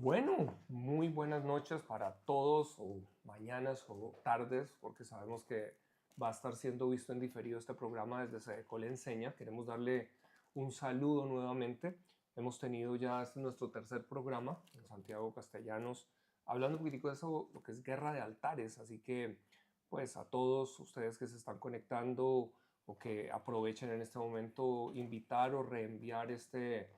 Bueno, muy buenas noches para todos, o mañanas o tardes, porque sabemos que va a estar siendo visto en diferido este programa desde Sedecol Enseña. Queremos darle un saludo nuevamente. Hemos tenido ya este nuestro tercer programa en Santiago Castellanos, hablando un poquitico de eso, lo que es guerra de altares. Así que, pues a todos ustedes que se están conectando o que aprovechen en este momento, invitar o reenviar este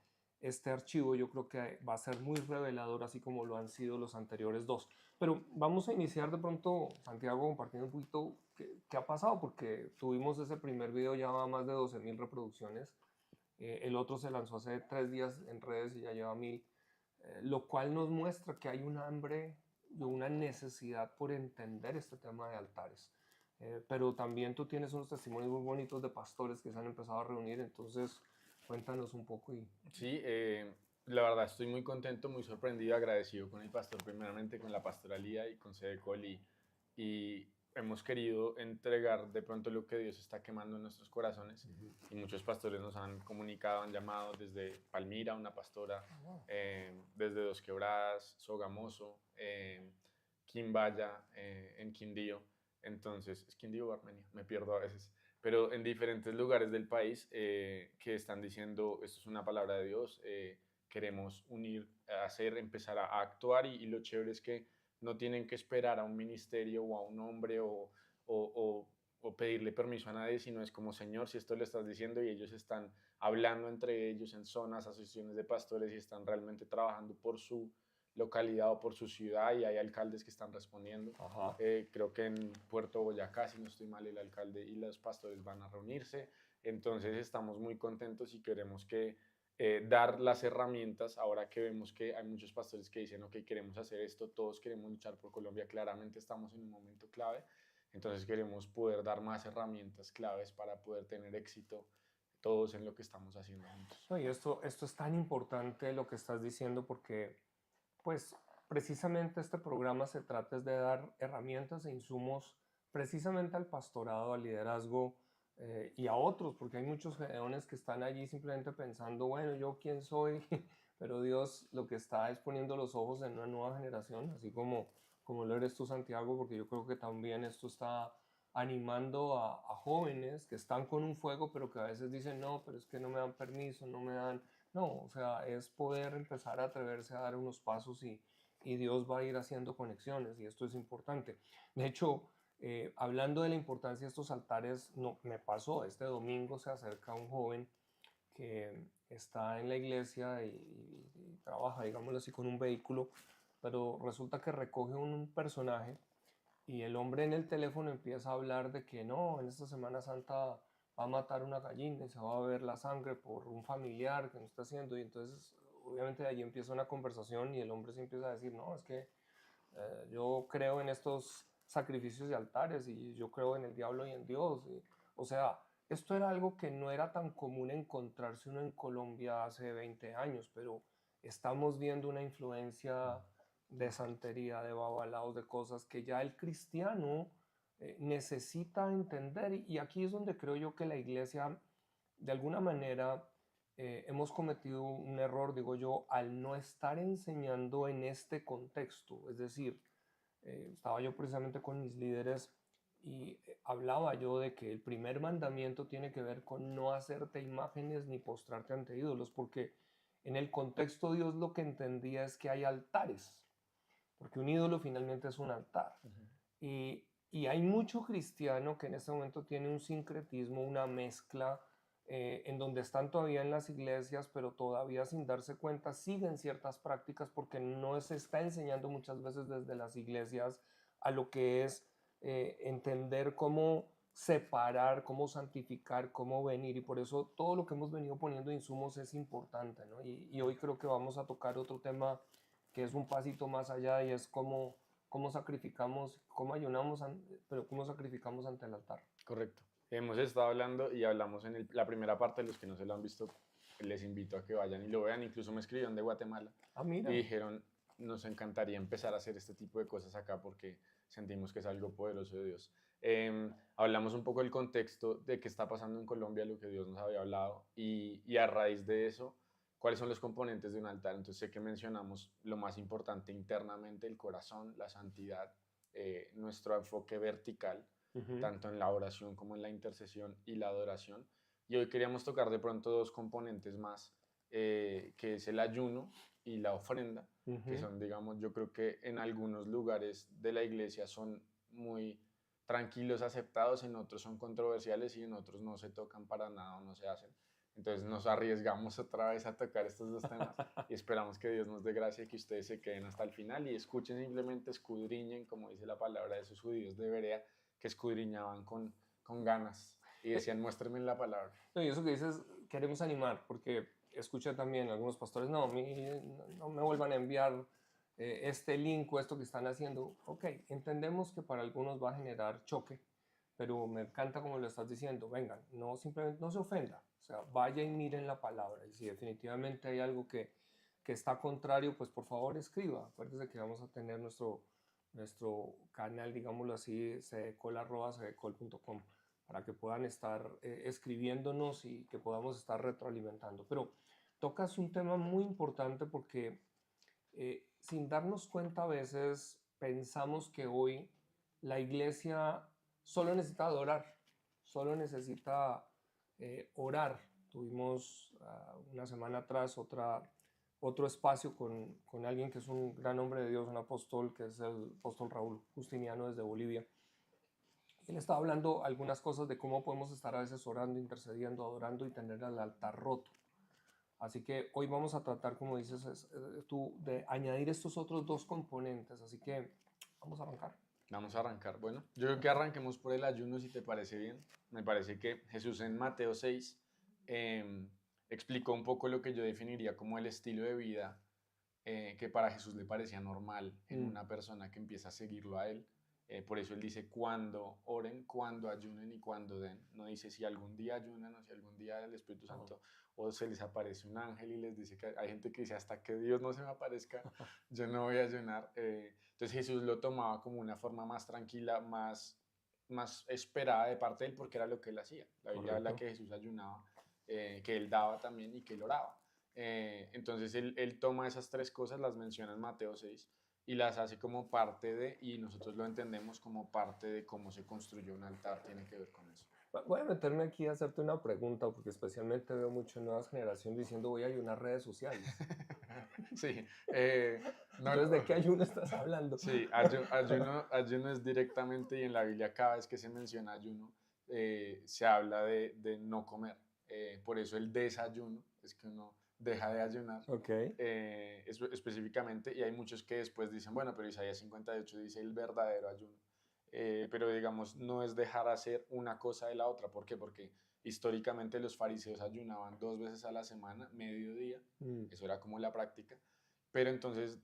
archivo. Yo creo que va a ser muy revelador, así como lo han sido los anteriores dos. Pero vamos a iniciar de pronto, Santiago, compartiendo un poquito qué ha pasado, porque tuvimos ese primer video, ya va más de 12.000 reproducciones. El otro se lanzó hace 3 días en redes y ya lleva 1.000, lo cual nos muestra que hay un hambre y una necesidad por entender este tema de altares. Pero también tú tienes unos testimonios muy bonitos de pastores que se han empezado a reunir, entonces cuéntanos un poco. Sí, la verdad estoy muy contento, muy sorprendido, agradecido con el pastor, primeramente con la pastoralía y con Sedecol y hemos querido entregar de pronto lo que Dios está quemando en nuestros corazones y muchos pastores nos han comunicado, han llamado desde Palmira, una pastora, desde Dos Quebradas, Sogamoso, Quimbaya, en Quindío. Entonces, ¿es Quindío o Armenia? Me pierdo a veces, pero en diferentes lugares del país que están diciendo, esto es una palabra de Dios, queremos unir, hacer, empezar a actuar y lo chévere es que no tienen que esperar a un ministerio o a un hombre o pedirle permiso a nadie, sino es como, Señor, si esto lo estás diciendo y ellos están hablando entre ellos en zonas, asociaciones de pastores y están realmente trabajando por su localidad o por su ciudad y hay alcaldes que están respondiendo. Ajá. Creo que en Puerto Boyacá, si no estoy mal, el alcalde y los pastores van a reunirse. Entonces estamos muy contentos y queremos que dar las herramientas, ahora que vemos que hay muchos pastores que dicen, ok, queremos hacer esto, todos queremos luchar por Colombia, claramente estamos en un momento clave, entonces queremos poder dar más herramientas claves para poder tener éxito todos en lo que estamos haciendo juntos. No, y esto es tan importante lo que estás diciendo porque, pues, precisamente este programa se trata es de dar herramientas e insumos precisamente al pastorado, al liderazgo y a otros, porque hay muchos gedeones que están allí simplemente pensando, bueno, ¿yo quién soy? Pero Dios lo que está es poniendo los ojos en una nueva generación, así como lo eres tú, Santiago, porque yo creo que también esto está animando a jóvenes que están con un fuego, pero que a veces dicen, no, pero es que no me dan permiso, no me dan. No, o sea, es poder empezar a atreverse a dar unos pasos y Dios va a ir haciendo conexiones y esto es importante. De hecho, hablando de la importancia de estos altares, no, me pasó, este domingo se acerca un joven que está en la iglesia y trabaja, digámoslo así, con un vehículo, pero resulta que recoge un personaje y el hombre en el teléfono empieza a hablar de que no, en esta Semana Santa va a matar una gallina y se va a ver la sangre por un familiar que no está haciendo. Y entonces, obviamente, de allí empieza una conversación y el hombre se empieza a decir, no, es que yo creo en estos sacrificios de altares y yo creo en el diablo y en Dios. O sea, esto era algo que no era tan común encontrarse uno en Colombia hace 20 años, pero estamos viendo una influencia de santería, de babalaos, de cosas que ya el cristiano necesita entender. Y aquí es donde creo yo que la iglesia, de alguna manera, hemos cometido un error, digo yo, al no estar enseñando en este contexto. Es decir, estaba yo precisamente con mis líderes y hablaba yo de que el primer mandamiento tiene que ver con no hacerte imágenes ni postrarte ante ídolos, porque en el contexto Dios lo que entendía es que hay altares, porque un ídolo finalmente es un altar. Y hay mucho cristiano que en este momento tiene un sincretismo, una mezcla, en donde están todavía en las iglesias, pero todavía sin darse cuenta siguen ciertas prácticas porque no se está enseñando muchas veces desde las iglesias a lo que es entender cómo separar, cómo santificar, cómo venir. Y por eso todo lo que hemos venido poniendo insumos es importante, ¿no? Y hoy creo que vamos a tocar otro tema que es un pasito más allá y es cómo sacrificamos, cómo ayunamos, pero cómo sacrificamos ante el altar. Correcto. Hemos estado hablando y hablamos en la primera parte, de los que no se lo han visto, les invito a que vayan y lo vean. Incluso me escribieron de Guatemala Ah, y mira. dijeron, nos encantaría empezar a hacer este tipo de cosas acá porque sentimos que es algo poderoso de Dios. Hablamos un poco del contexto de qué está pasando en Colombia, lo que Dios nos había hablado y a raíz de eso ¿Cuáles son los componentes de un altar? Entonces sé que mencionamos lo más importante internamente, el corazón, la santidad, nuestro enfoque vertical, Ujú, tanto en la oración como en la intercesión y la adoración. Y hoy queríamos tocar de pronto dos componentes más, que es el ayuno y la ofrenda, que ujú. son, digamos, yo creo que en algunos lugares de la iglesia son muy tranquilos, aceptados, en otros son controversiales y en otros no se tocan para nada o no se hacen. Entonces nos arriesgamos otra vez a tocar estos dos temas y esperamos que Dios nos dé gracia y que ustedes se queden hasta el final y escuchen, simplemente escudriñen, como dice la palabra de esos judíos de Berea, que escudriñaban con ganas y Eh, decían, muéstrenme la palabra. no, y eso que dices, queremos animar, porque escuché también algunos pastores, no, no me vuelvan a enviar este link o esto que están haciendo. Ok, entendemos que para algunos va a generar choque, pero me encanta como lo estás diciendo, vengan, no simplemente no se ofenda, o sea, vaya y miren la palabra, y si definitivamente hay algo que está contrario, pues por favor escriba. Acuérdense que vamos a tener nuestro canal, digámoslo así, cedecol@cedecol.com, para que puedan estar escribiéndonos y que podamos estar retroalimentando. Pero tocas un tema muy importante porque sin darnos cuenta a veces pensamos que hoy la iglesia solo necesita adorar, solo necesita orar. Tuvimos una semana atrás otro espacio con alguien que es un gran hombre de Dios, un apóstol, que es el apóstol Raúl Justiniano desde Bolivia. Él estaba hablando algunas cosas de cómo podemos estar a veces orando, intercediendo, adorando y tener el altar roto. Así que hoy vamos a tratar, como dices tú, de añadir estos otros dos componentes. Así que vamos a arrancar. Vamos a arrancar. Bueno, yo creo que arranquemos por el ayuno, si te parece bien. Me parece que Jesús en Mateo 6 explicó un poco lo que yo definiría como el estilo de vida que para Jesús le parecía normal en Mm, una persona que empieza a seguirlo a él. Por eso él dice cuando oren, cuando ayunen y cuando den. No dice si algún día ayunan o si algún día el Espíritu oh, Santo o se les aparece un ángel y les dice que hay gente que dice hasta que Dios no se me aparezca, yo no voy a ayunar. Entonces Jesús lo tomaba como una forma más tranquila, más esperada de parte de él porque era lo que él hacía. La Biblia habla correcto. que Jesús ayunaba, que él daba también y que él oraba. Entonces él toma esas tres cosas, las menciona en Mateo 6 y las hace como parte de, y nosotros lo entendemos como parte de cómo se construyó un altar, tiene que ver con eso. Voy a meterme aquí a hacerte una pregunta, porque especialmente veo mucho nuevas generaciones diciendo voy a ayunar redes sociales. Sí, no, Entonces, ¿de qué ayuno estás hablando? sí, ayuno es directamente y en la Biblia cada vez que se menciona ayuno se habla de no comer. Por eso el desayuno es que uno deja de ayunar Ok. específicamente y hay muchos que después dicen, bueno, pero Isaías 58 dice el verdadero ayuno. Pero digamos, no es dejar hacer una cosa de la otra. ¿Por qué? Porque históricamente los fariseos ayunaban 2 veces a la semana, mediodía, Mm, eso era como la práctica, pero entonces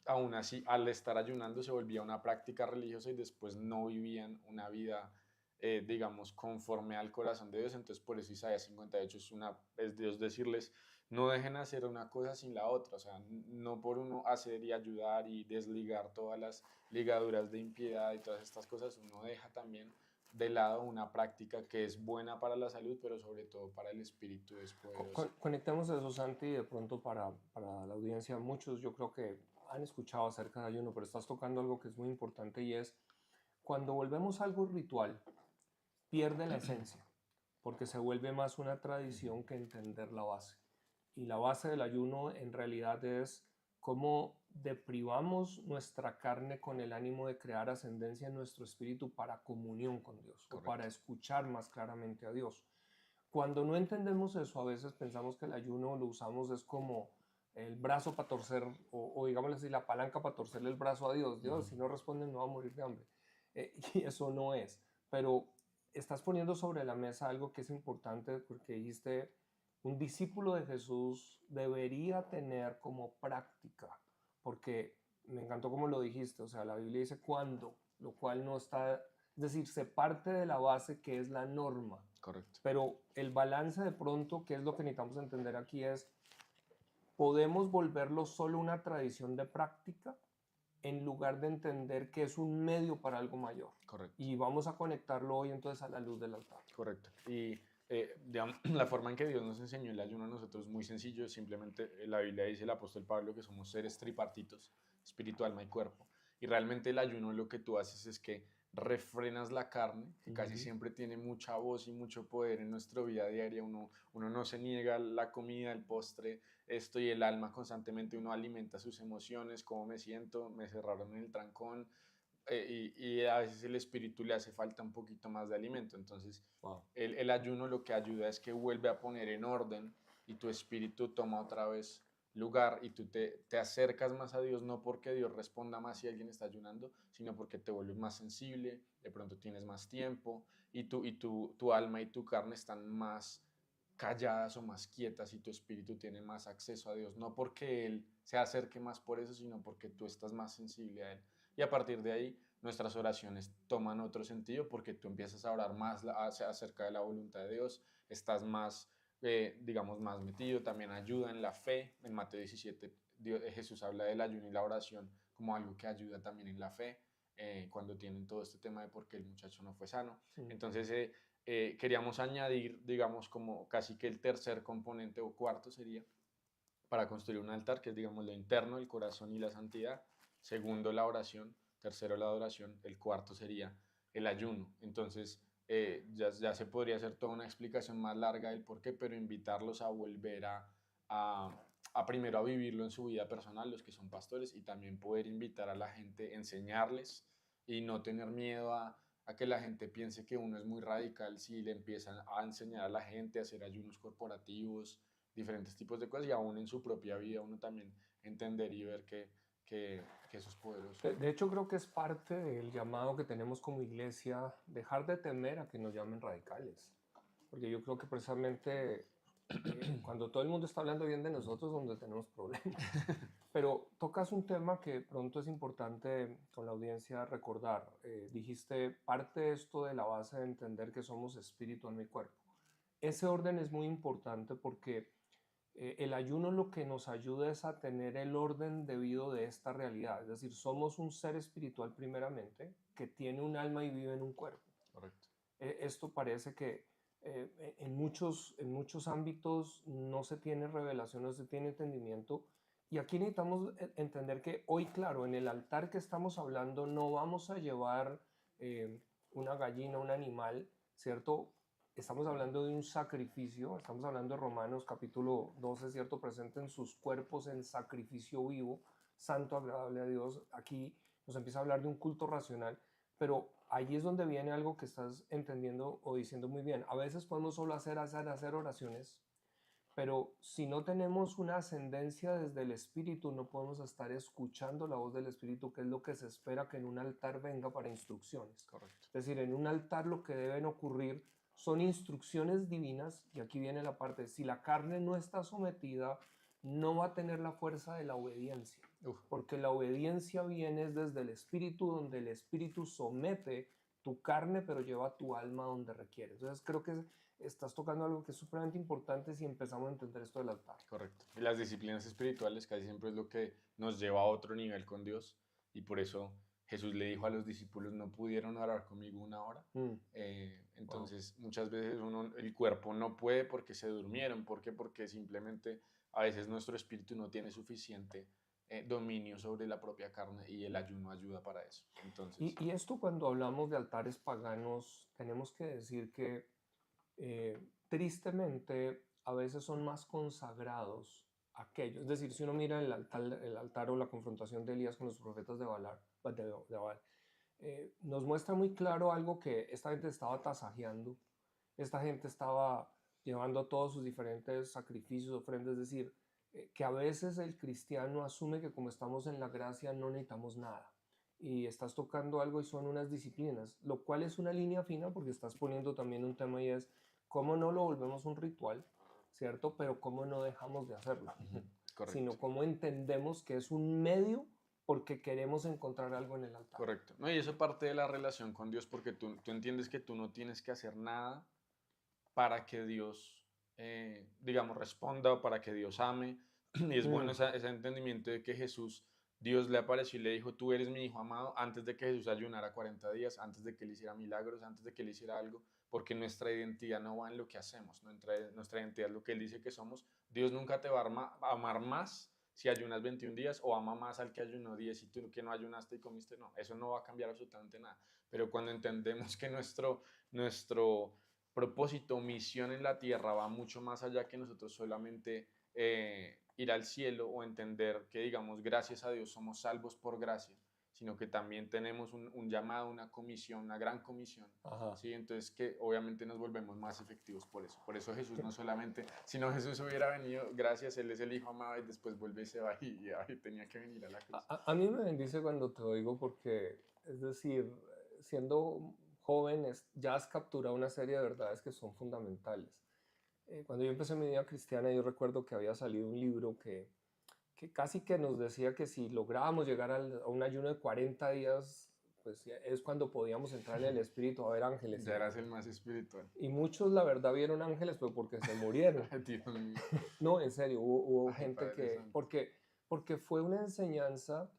aún así, al estar ayunando se volvía una práctica religiosa y después no vivían una vida, digamos, conforme al corazón de Dios. Entonces, por eso Isaías 58 es Dios decirles, no dejen hacer una cosa sin la otra. O sea, no por uno hacer y ayudar y desligar todas las ligaduras de impiedad y todas estas cosas, uno deja también de lado una práctica que es buena para la salud, pero sobre todo para el espíritu es poderosa. Conectemos eso, Santi, de pronto para la audiencia. Muchos yo creo que han escuchado acerca de ayuno, pero estás tocando algo que es muy importante y es cuando volvemos algo ritual, pierde la esencia, porque se vuelve más una tradición que entender la base. Y la base del ayuno en realidad es cómo deprivamos nuestra carne con el ánimo de crear ascendencia en nuestro espíritu para comunión con Dios o para Correcto. escuchar más claramente a Dios. Cuando no entendemos eso, a veces pensamos que el ayuno lo usamos es como el brazo para torcer, o digámoslo así, la palanca para torcerle el brazo a Dios. Dios, si no responde, no va a morir de hambre. Y eso no es. Pero estás poniendo sobre la mesa algo que es importante porque dijiste, un discípulo de Jesús debería tener como práctica, porque me encantó como lo dijiste, o sea, la Biblia dice cuándo, lo cual no está, es decir, se parte de la base que es la norma, Correcto. pero el balance de pronto, que es lo que necesitamos entender aquí, es podemos volverlo solo una tradición de práctica en lugar de entender que es un medio para algo mayor. Correcto. Y vamos a conectarlo hoy entonces a la luz del altar. Correcto. Y digamos, la forma en que Dios nos enseñó el ayuno a nosotros es muy sencillo, simplemente la Biblia dice el apóstol Pablo que somos seres tripartitos, espíritu, alma y cuerpo, y realmente el ayuno lo que tú haces es que refrenas la carne, que casi Ujú. siempre tiene mucha voz y mucho poder en nuestra vida diaria, uno no se niega la comida, el postre, esto y el alma constantemente, uno alimenta sus emociones, cómo me siento, me cerraron en el trancón, y a veces el espíritu le hace falta un poquito más de alimento. Entonces, Wow. el ayuno lo que ayuda es que vuelve a poner en orden y tu espíritu toma otra vez lugar y tú te acercas más a Dios, no porque Dios responda más si alguien está ayunando, sino porque te vuelves más sensible, de pronto tienes más tiempo tu alma y tu carne están más calladas o más quietas y tu espíritu tiene más acceso a Dios, no porque Él se acerque más por eso, sino porque tú estás más sensible a Él. Y a partir de ahí, nuestras oraciones toman otro sentido porque tú empiezas a orar más acerca de la voluntad de Dios, estás más, digamos, más metido, también ayuda en la fe. En Mateo 17, Jesús habla del ayuno y la oración como algo que ayuda también en la fe, cuando tienen todo este tema de por qué el muchacho no fue sano. Mm. Entonces, queríamos añadir, digamos, como casi que el tercer componente o cuarto sería para construir un altar, que es, digamos, lo interno, el corazón y la santidad. Segundo, la oración. Tercero, la adoración. El cuarto sería el ayuno. Entonces, ya se podría hacer toda una explicación más larga del por qué, pero invitarlos a volver a primero a vivirlo en su vida personal, los que son pastores, y también poder invitar a la gente, enseñarles y no tener miedo a que la gente piense que uno es muy radical si le empiezan a enseñar a la gente a hacer ayunos corporativos, diferentes tipos de cosas y aún en su propia vida uno también entender y ver que eso es poderoso. De hecho, creo que es parte del llamado que tenemos como iglesia, dejar de temer a que nos llamen radicales. Porque yo creo que precisamente cuando todo el mundo está hablando bien de nosotros, es donde tenemos problemas. Pero tocas un tema que pronto es importante con la audiencia recordar. Dijiste, parte de esto de la base de entender que somos espíritu, alma y cuerpo. Ese orden es muy importante porque el ayuno lo que nos ayuda es a tener el orden debido de esta realidad. Es decir, somos un ser espiritual primeramente que tiene un alma y vive en un cuerpo. Correcto. Esto parece que en muchos ámbitos no se tiene revelación, no se tiene entendimiento. Y aquí necesitamos entender que hoy, claro, en el altar que estamos hablando no vamos a llevar una gallina, un animal, ¿cierto? Estamos hablando de un sacrificio, estamos hablando de Romanos capítulo 12, ¿cierto? Presenten sus cuerpos en sacrificio vivo, santo, agradable a Dios. Aquí nos empieza a hablar de un culto racional, pero ahí es donde viene algo que estás entendiendo o diciendo muy bien. A veces podemos solo hacer oraciones, pero si no tenemos una ascendencia desde el Espíritu, no podemos estar escuchando la voz del Espíritu, que es lo que se espera que en un altar venga para instrucciones. Correcto. Es decir, en un altar lo que deben ocurrir son instrucciones divinas, y aquí viene la parte, si la carne no está sometida, no va a tener la fuerza de la obediencia, Uf, porque la obediencia viene desde el Espíritu, donde el Espíritu somete tu carne, pero lleva tu alma donde requiere. Entonces creo que estás tocando algo que es supremamente importante si empezamos a entender esto del altar. correcto. Y las disciplinas espirituales casi siempre es lo que nos lleva a otro nivel con Dios y por eso Jesús le dijo a los discípulos, no pudieron orar conmigo una hora. Mm, wow. Entonces, muchas veces el cuerpo no puede porque se durmieron. ¿Por qué? Porque simplemente a veces nuestro espíritu no tiene suficiente dominio sobre la propia carne y el ayuno ayuda para eso. Entonces, Y esto cuando hablamos de altares paganos, tenemos que decir que tristemente a veces son más consagrados aquellos. Es decir, si uno mira el altar o la confrontación de Elías con los profetas de Baal, nos muestra muy claro algo que esta gente estaba tasajeando, esta gente estaba llevando todos sus diferentes sacrificios, ofrendas, es decir, que a veces el cristiano asume que como estamos en la gracia no necesitamos nada. Y estás tocando algo y son unas disciplinas, lo cual es una línea fina porque estás poniendo también un tema y es cómo no lo volvemos un ritual, ¿cierto? Pero cómo no dejamos de hacerlo, correcto. sino cómo entendemos que es un medio porque queremos encontrar algo en el altar. Correcto. No, y eso parte de la relación con Dios porque tú entiendes que tú no tienes que hacer nada para que Dios, digamos, responda o para que Dios ame. Y es bueno Mm, ese entendimiento de que Jesús, Dios le apareció y le dijo, tú eres mi hijo amado, antes de que Jesús ayunara 40 días, antes de que él hiciera milagros, antes de que él hiciera algo. porque nuestra identidad no va en lo que hacemos, nuestra identidad es lo que Él dice que somos. Dios nunca te va a amar más si ayunas 21 días o ama más al que ayunó 10 y tú que no ayunaste y comiste, no, eso no va a cambiar absolutamente nada. Pero cuando entendemos que nuestro propósito, misión en la tierra va mucho más allá que nosotros solamente ir al cielo o entender que, digamos, gracias a Dios somos salvos por gracia, sino que también tenemos un llamado, una comisión, una gran comisión. Ajá. ¿Sí? Entonces que obviamente nos volvemos más efectivos por eso. Por eso Jesús no solamente, si no Jesús hubiera venido, gracias, Él es el Hijo amado y después vuelve y se va y tenía que venir a la cruz. A mí me bendice cuando te oigo porque, es decir, siendo jóvenes ya has capturado una serie de verdades que son fundamentales. Cuando yo empecé mi vida cristiana, yo recuerdo que había salido un libro que casi que nos decía que si lográbamos llegar a un ayuno de 40 días, pues es cuando podíamos entrar en el Espíritu a ver ángeles. Ya eras el más espiritual. Y muchos, la verdad, vieron ángeles, pero porque se murieron. Dios mío. No, en serio, hubo Ay, gente Padre que, Santo. porque fue una enseñanza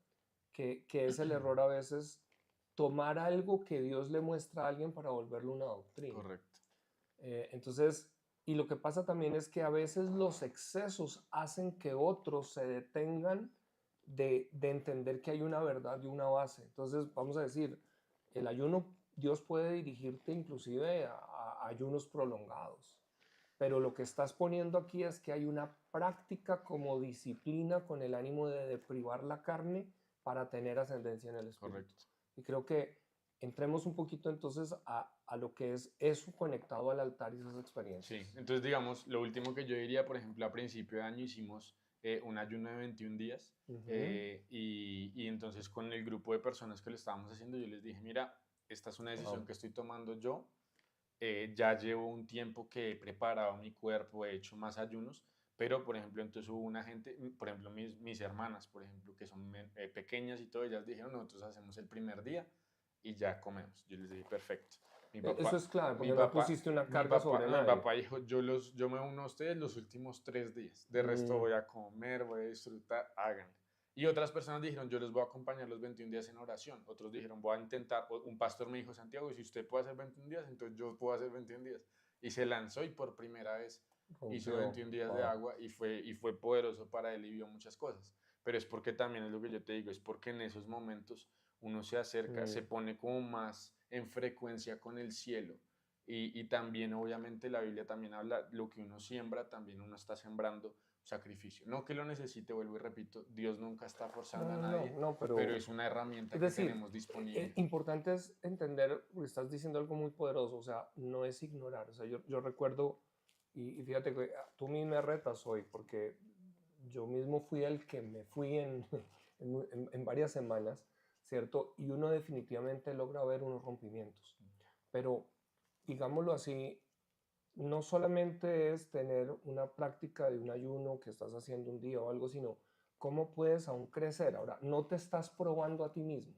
que es el error a veces tomar algo que Dios le muestra a alguien para volverlo una doctrina. Correcto. Entonces, y lo que pasa también es que a veces los excesos hacen que otros se detengan de entender que hay una verdad y una base. Entonces, vamos a decir, el ayuno, Dios puede dirigirte inclusive a ayunos prolongados. Pero lo que estás poniendo aquí es que hay una práctica como disciplina con el ánimo de privar la carne para tener ascendencia en el espíritu. Correcto. Y creo que entremos un poquito entonces a lo que es eso conectado al altar y esas experiencias. Sí, entonces digamos, lo último que yo diría, por ejemplo, a principio de año hicimos un ayuno de 21 días y entonces con el grupo de personas que lo estábamos haciendo, yo les dije, mira, esta es una decisión que estoy tomando yo, ya llevo un tiempo que he preparado mi cuerpo, he hecho más ayunos, pero por ejemplo, entonces hubo una gente, por ejemplo, mis hermanas, por ejemplo, que son pequeñas y todo, ellas dijeron, nosotros hacemos el primer día y ya comemos. Yo les dije, perfecto. Eso es clave, porque mi no papá, pusiste una carga sobre mi nadie. papá dijo, yo me uno a ustedes los últimos 3 días, de resto voy a comer, voy a disfrutar, háganlo. Y otras personas dijeron, yo les voy a acompañar los 21 días en oración. Otros dijeron, voy a intentar, un pastor me dijo, Santiago, si usted puede hacer 21 días, entonces yo puedo hacer 21 días. Y se lanzó y por primera vez hizo 21 días de agua y fue poderoso para él y vio muchas cosas. Pero es porque también es lo que yo te digo, es porque en esos momentos uno se acerca, se pone como más en frecuencia con el cielo. Y también, obviamente, la Biblia también habla, lo que uno siembra, también uno está sembrando sacrificio. No que lo necesite, vuelvo y repito, Dios nunca está forzando a nadie, pero es una herramienta es que decir, tenemos disponible. Importante es entender, porque estás diciendo algo muy poderoso, o sea, no es ignorar. O sea, yo recuerdo, y fíjate que tú mismo me retas hoy, porque yo mismo fui el que me fui en varias semanas, ¿cierto? Y uno definitivamente logra ver unos rompimientos. Pero, digámoslo así, no solamente es tener una práctica de un ayuno que estás haciendo un día o algo, sino cómo puedes aún crecer. Ahora, no te estás probando a ti mismo.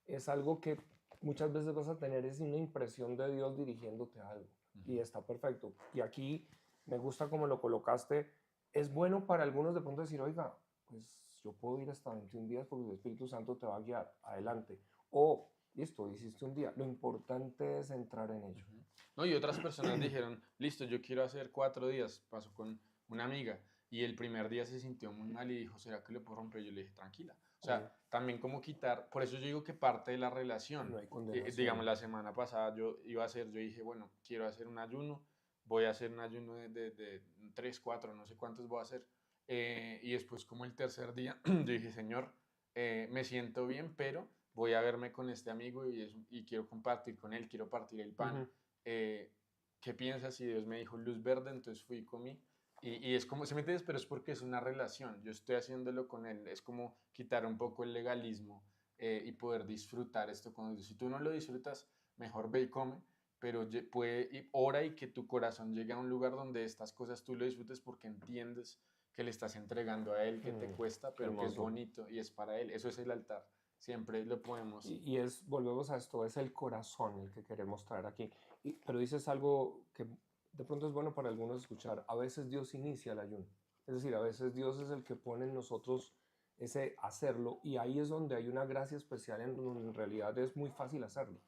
Es algo que muchas veces vas a tener, es una impresión de Dios dirigiéndote a algo. Y está perfecto. Y aquí me gusta como lo colocaste. Es bueno para algunos de pronto decir, oiga, pues yo puedo ir hasta 21 días porque el Espíritu Santo te va a guiar. Adelante. O, listo, hiciste un día. Lo importante es entrar en ello. No, y otras personas dijeron, listo, yo quiero hacer 4 días. Pasó con una amiga y el primer día se sintió muy mal y dijo, ¿será que lo puedo romper? Yo le dije, tranquila. O sea, también como quitar, por eso yo digo que parte de la relación. No hay condenación. Digamos, la semana pasada yo dije, bueno, quiero hacer un ayuno, voy a hacer un ayuno de 3, 4, no sé cuántos voy a hacer. Y después como el tercer día, yo dije, Señor, me siento bien, pero voy a verme con este amigo y quiero compartir con él, quiero partir el pan. ¿Qué piensas? Y Dios me dijo luz verde, entonces fui y comí. Y es como, ¿se me entiendes? Pero es porque es una relación, yo estoy haciéndolo con él, es como quitar un poco el legalismo y poder disfrutar esto con Dios. Si tú no lo disfrutas, mejor ve y come, pero ora y que tu corazón llegue a un lugar donde estas cosas tú lo disfrutes porque entiendes que le estás entregando a él, que te cuesta, pero que es bonito y es para él. Eso es el altar. Siempre lo podemos. Y volvemos a esto, es el corazón el que queremos traer aquí. Pero dices algo que de pronto es bueno para algunos escuchar. A veces Dios inicia el ayuno. Es decir, a veces Dios es el que pone en nosotros ese hacerlo y ahí es donde hay una gracia especial en realidad es muy fácil hacerlo.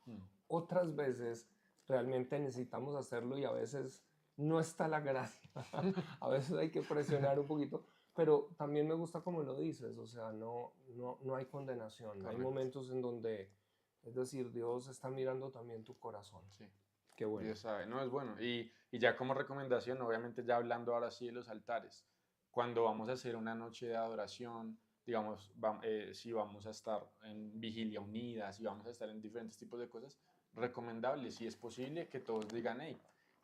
Otras veces realmente necesitamos hacerlo y a veces no está la gracia. A veces hay que presionar un poquito, pero también me gusta como lo dices, o sea, no hay condenación. Hay Correcto. momentos en donde, es decir, Dios está mirando también tu corazón. Sí. Qué bueno. Dios sabe, no es bueno. Y ya como recomendación, obviamente ya hablando ahora sí de los altares, cuando vamos a hacer una noche de adoración, digamos, si vamos a estar en vigilia unida, si vamos a estar en diferentes tipos de cosas, recomendable, si es posible, que todos digan, hey,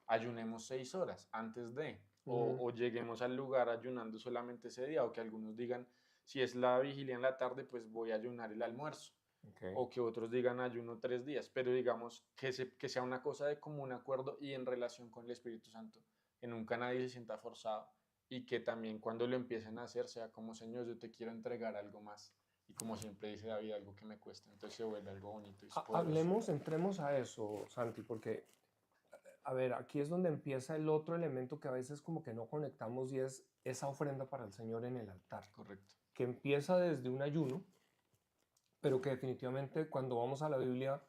ayunemos 6 horas antes de, Ujú, o lleguemos al lugar ayunando solamente ese día, o que algunos digan, si es la vigilia en la tarde, pues voy a ayunar el almuerzo ok. o que otros digan ayuno 3 días, pero digamos que sea una cosa de común acuerdo y en relación con el Espíritu Santo, que nunca nadie se sienta forzado y que también cuando lo empiecen a hacer sea como Señor, yo te quiero entregar algo más y como siempre dice David, algo que me cueste, entonces se vuelve algo bonito y poderoso. Hablemos, entremos a eso, Santi, porque, a ver, aquí es donde empieza el otro elemento que a veces como que no conectamos y es esa ofrenda para el Señor en el altar, Correcto, que empieza desde un ayuno, pero que definitivamente cuando vamos a la Biblia,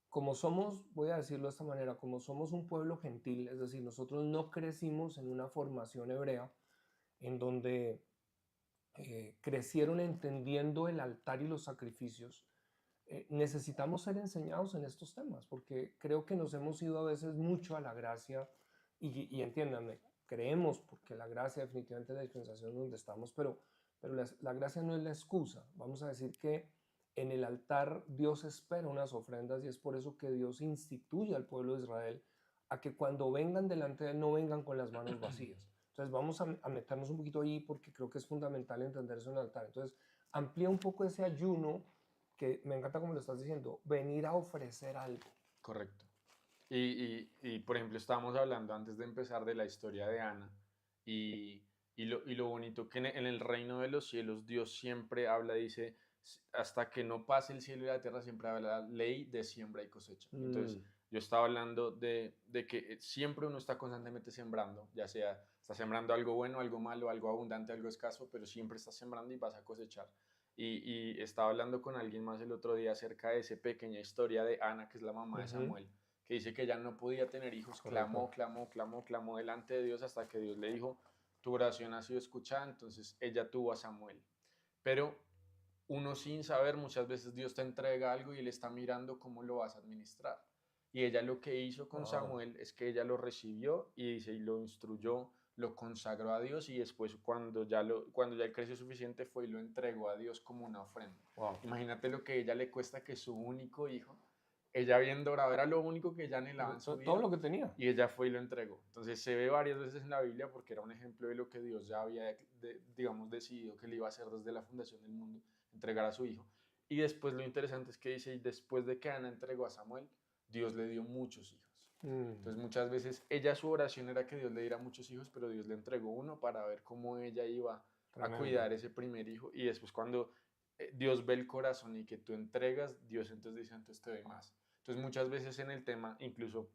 como somos, voy a decirlo de esta manera, como somos un pueblo gentil, es decir, nosotros no crecimos en una formación hebrea en donde crecieron entendiendo el altar y los sacrificios, necesitamos ser enseñados en estos temas, porque creo que nos hemos ido a veces mucho a la gracia y entiéndanme, creemos porque la gracia definitivamente es la dispensación donde estamos, pero la gracia no es la excusa. Vamos a decir que en el altar Dios espera unas ofrendas y es por eso que Dios instituye al pueblo de Israel a que cuando vengan delante de Él no vengan con las manos vacías. Entonces vamos a meternos un poquito ahí porque creo que es fundamental entender eso en el altar. Entonces amplía un poco ese ayuno que me encanta como lo estás diciendo, venir a ofrecer algo. correcto. Y, por ejemplo, estábamos hablando antes de empezar de la historia de Ana y, y lo bonito que en el reino de los cielos Dios siempre habla, dice, hasta que no pase el cielo y la tierra, siempre habla la ley de siembra y cosecha. Entonces, Mm, yo estaba hablando de que siempre uno está constantemente sembrando, ya sea está sembrando algo bueno, algo malo, algo abundante, algo escaso, pero siempre estás sembrando y vas a cosechar. Y estaba hablando con alguien más el otro día acerca de esa pequeña historia de Ana, que es la mamá de ujú, Samuel, que dice que ella no podía tener hijos, correcto. clamó delante de Dios hasta que Dios le dijo, tu oración ha sido escuchada, entonces ella tuvo a Samuel. Pero uno sin saber, muchas veces Dios te entrega algo y Él está mirando cómo lo vas a administrar. Y ella lo que hizo con Wow. Samuel es que ella lo recibió y dice, y lo instruyó, lo consagró a Dios y después cuando ya él creció suficiente fue y lo entregó a Dios como una ofrenda. Wow. Imagínate lo que a ella le cuesta que su único hijo, ella viendo orado, era lo único que ella anhelaba en su Todo vida lo que tenía. y ella fue y lo entregó. Entonces se ve varias veces en la Biblia porque era un ejemplo de lo que Dios ya había, digamos, decidido que le iba a hacer desde la fundación del mundo, entregar a su hijo. Y después lo interesante es que dice, y después de que Ana entregó a Samuel, Dios le dio muchos hijos. Mm, Entonces muchas veces ella su oración era que Dios le diera muchos hijos, pero Dios le entregó uno para ver cómo ella iba a tremendo. cuidar ese primer hijo. Y después cuando Dios ve el corazón y que tú entregas, Dios entonces dice, entonces te doy más. Entonces muchas veces en el tema, incluso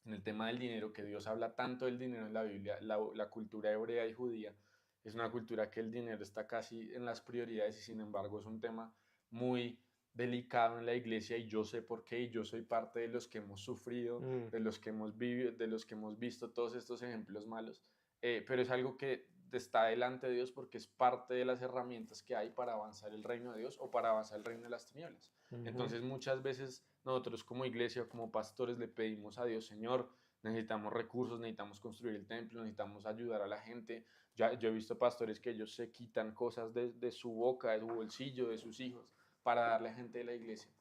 en el tema del dinero, que Dios habla tanto del dinero en la Biblia, la cultura hebrea y judía es una cultura que el dinero está casi en las prioridades y sin embargo es un tema muy delicado en la iglesia y yo sé por qué y yo soy parte de los que hemos sufrido, Mm, de los que hemos vivido, de los que hemos visto todos estos ejemplos malos, pero es algo que está delante de Dios porque es parte de las herramientas que hay para avanzar el reino de Dios o para avanzar el reino de las tinieblas. ujú, Entonces muchas veces nosotros como iglesia, como pastores, le pedimos a Dios, Señor, necesitamos recursos, necesitamos construir el templo, necesitamos ayudar a la gente. Yo he visto pastores que ellos se quitan cosas de su boca, de su bolsillo, de sus hijos, para darle a gente de la iglesia.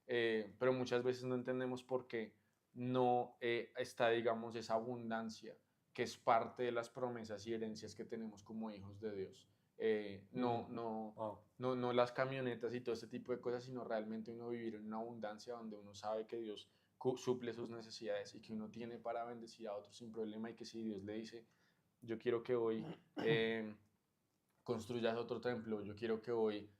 Pero muchas veces no entendemos por qué no está, digamos, esa abundancia que es parte de las promesas y herencias que tenemos como hijos de Dios. mm, wow. No las camionetas y todo este tipo de cosas, sino realmente uno vivir en una abundancia donde uno sabe que Dios suple sus necesidades y que uno tiene para bendecir a otros sin problema y que si Dios le dice, yo quiero que hoy construyas otro templo, yo quiero que hoy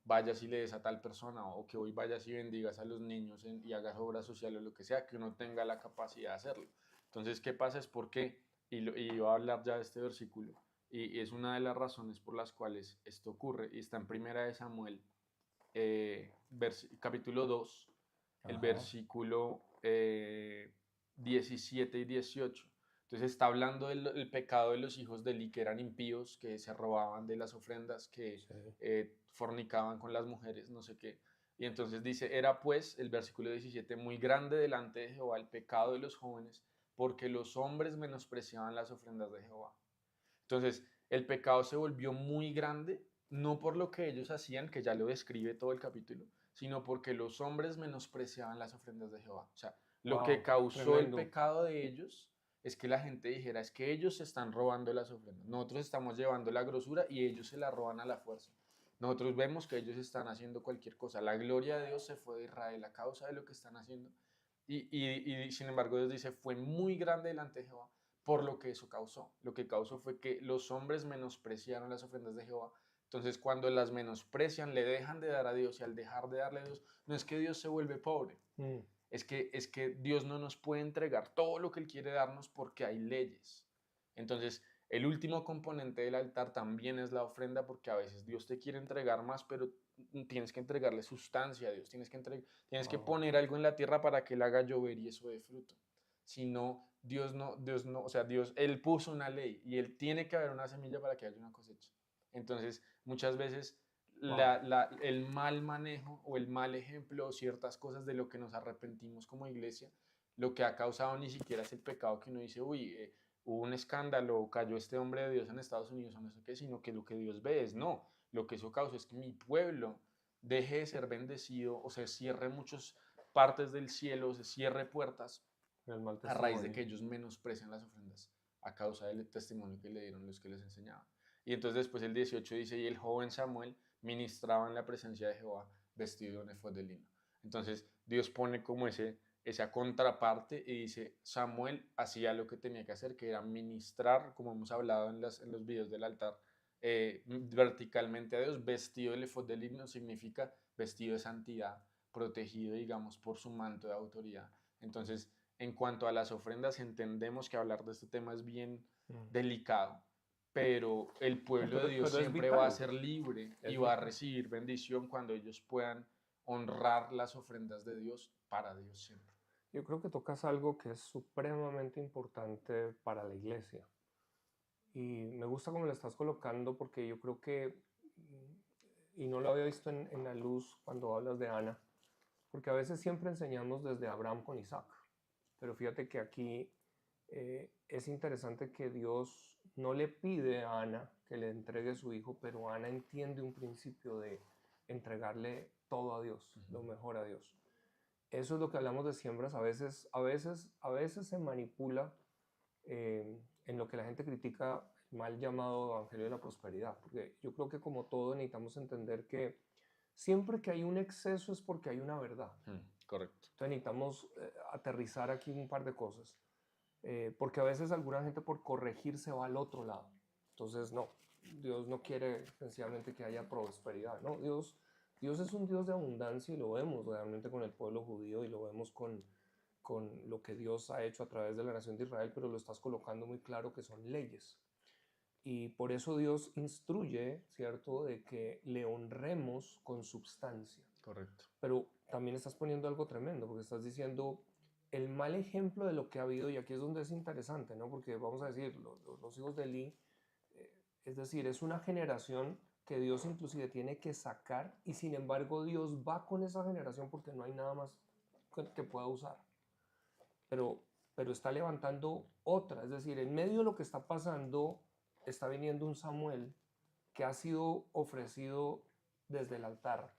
vayas y le des a tal persona o que hoy vayas y bendigas a los niños y hagas obras sociales o lo que sea, que uno tenga la capacidad de hacerlo. Entonces, ¿qué pasa? Es porque, y voy a hablar ya de este versículo, y es una de las razones por las cuales esto ocurre, y está en Primera de Samuel, capítulo 2, el Ajá. versículo eh, 17 y 18. Entonces está hablando del pecado de los hijos de Eli, que eran impíos, que se robaban de las ofrendas, que Sí. fornicaban con las mujeres, no sé qué. Y entonces dice, era pues, el versículo 17, muy grande delante de Jehová el pecado de los jóvenes, porque los hombres menospreciaban las ofrendas de Jehová. Entonces, el pecado se volvió muy grande, no por lo que ellos hacían, que ya lo describe todo el capítulo, sino porque los hombres menospreciaban las ofrendas de Jehová. O sea, lo que Wow, causó el tremendo. pecado de ellos es que la gente dijera, es que ellos se están robando las ofrendas. Nosotros estamos llevando la grosura y ellos se la roban a la fuerza. Nosotros vemos que ellos están haciendo cualquier cosa. La gloria de Dios se fue de Israel a causa de lo que están haciendo. Y sin embargo Dios dice, fue muy grande delante de Jehová por lo que eso causó. Lo que causó fue que los hombres menospreciaron las ofrendas de Jehová. Entonces, cuando las menosprecian, le dejan de dar a Dios y al dejar de darle a Dios, no es que Dios se vuelve pobre, Mm, es que Dios no nos puede entregar todo lo que Él quiere darnos porque hay leyes. Entonces, el último componente del altar también es la ofrenda porque a veces Dios te quiere entregar más, pero tienes que entregarle sustancia a Dios, tienes que wow. poner algo en la tierra para que Él haga llover y eso dé fruto. Si no, Dios no, o sea, Dios, Él puso una ley y Él tiene que haber una semilla para que haya una cosecha. Entonces, muchas veces Wow. el mal manejo o el mal ejemplo o ciertas cosas de lo que nos arrepentimos como iglesia, lo que ha causado ni siquiera es el pecado que uno dice, uy, hubo un escándalo, cayó este hombre de Dios en Estados Unidos o no sé qué, sino que lo que Dios ve es, no, lo que eso causa es que mi pueblo deje de ser bendecido o se cierre muchas partes del cielo, se cierre puertas El mal a raíz de testimonio. que ellos menosprecian las ofrendas a causa del testimonio que le dieron los que les enseñaban. Y entonces después el 18 dice, y el joven Samuel ministraba en la presencia de Jehová vestido de un efod de lino. Entonces Dios pone como esa contraparte y dice, Samuel hacía lo que tenía que hacer, que era ministrar, como hemos hablado en los videos del altar, verticalmente a Dios. Vestido del efod de lino significa vestido de santidad, protegido, digamos, por su manto de autoridad. Entonces, en cuanto a las ofrendas, entendemos que hablar de este tema es bien Mm. delicado, pero el No, pueblo de Dios pero es siempre va a vital. ser libre y Es va a vital. recibir bendición cuando ellos puedan honrar las ofrendas de Dios para Dios siempre. Yo creo que tocas algo que es supremamente importante para la iglesia. Y me gusta cómo lo estás colocando porque yo creo que, y no lo había visto en la luz cuando hablas de Ana, porque a veces siempre enseñamos desde Abraham con Isaac, pero fíjate que aquí es interesante que Dios no le pide a Ana que le entregue su hijo, pero Ana entiende un principio de entregarle todo a Dios, lo mejor a Dios. Eso es lo que hablamos de siembras. A veces se manipula en lo que la gente critica el mal llamado Evangelio de la Prosperidad, porque yo creo que como todo necesitamos entender que siempre que hay un exceso es porque hay una verdad. Correcto. Entonces necesitamos aterrizar aquí un par de cosas, porque a veces alguna gente por corregirse va al otro lado. Entonces no, Dios no quiere sencillamente que haya prosperidad, ¿no? Dios es un Dios de abundancia y lo vemos realmente con el pueblo judío y lo vemos con lo que Dios ha hecho a través de la nación de Israel, pero lo estás colocando muy claro que son leyes. Y por eso Dios instruye, ¿cierto?, de que le honremos con substancia. Correcto. Pero también estás poniendo algo tremendo, porque estás diciendo el mal ejemplo de lo que ha habido, y aquí es donde es interesante, ¿no? Porque vamos a decir, los hijos de Eli, es decir, es una generación que Dios inclusive tiene que sacar, y sin embargo Dios va con esa generación porque no hay nada más que pueda usar. Pero, pero está levantando otra, es decir, en medio de lo que está pasando, está viniendo un Samuel que ha sido ofrecido desde el altar,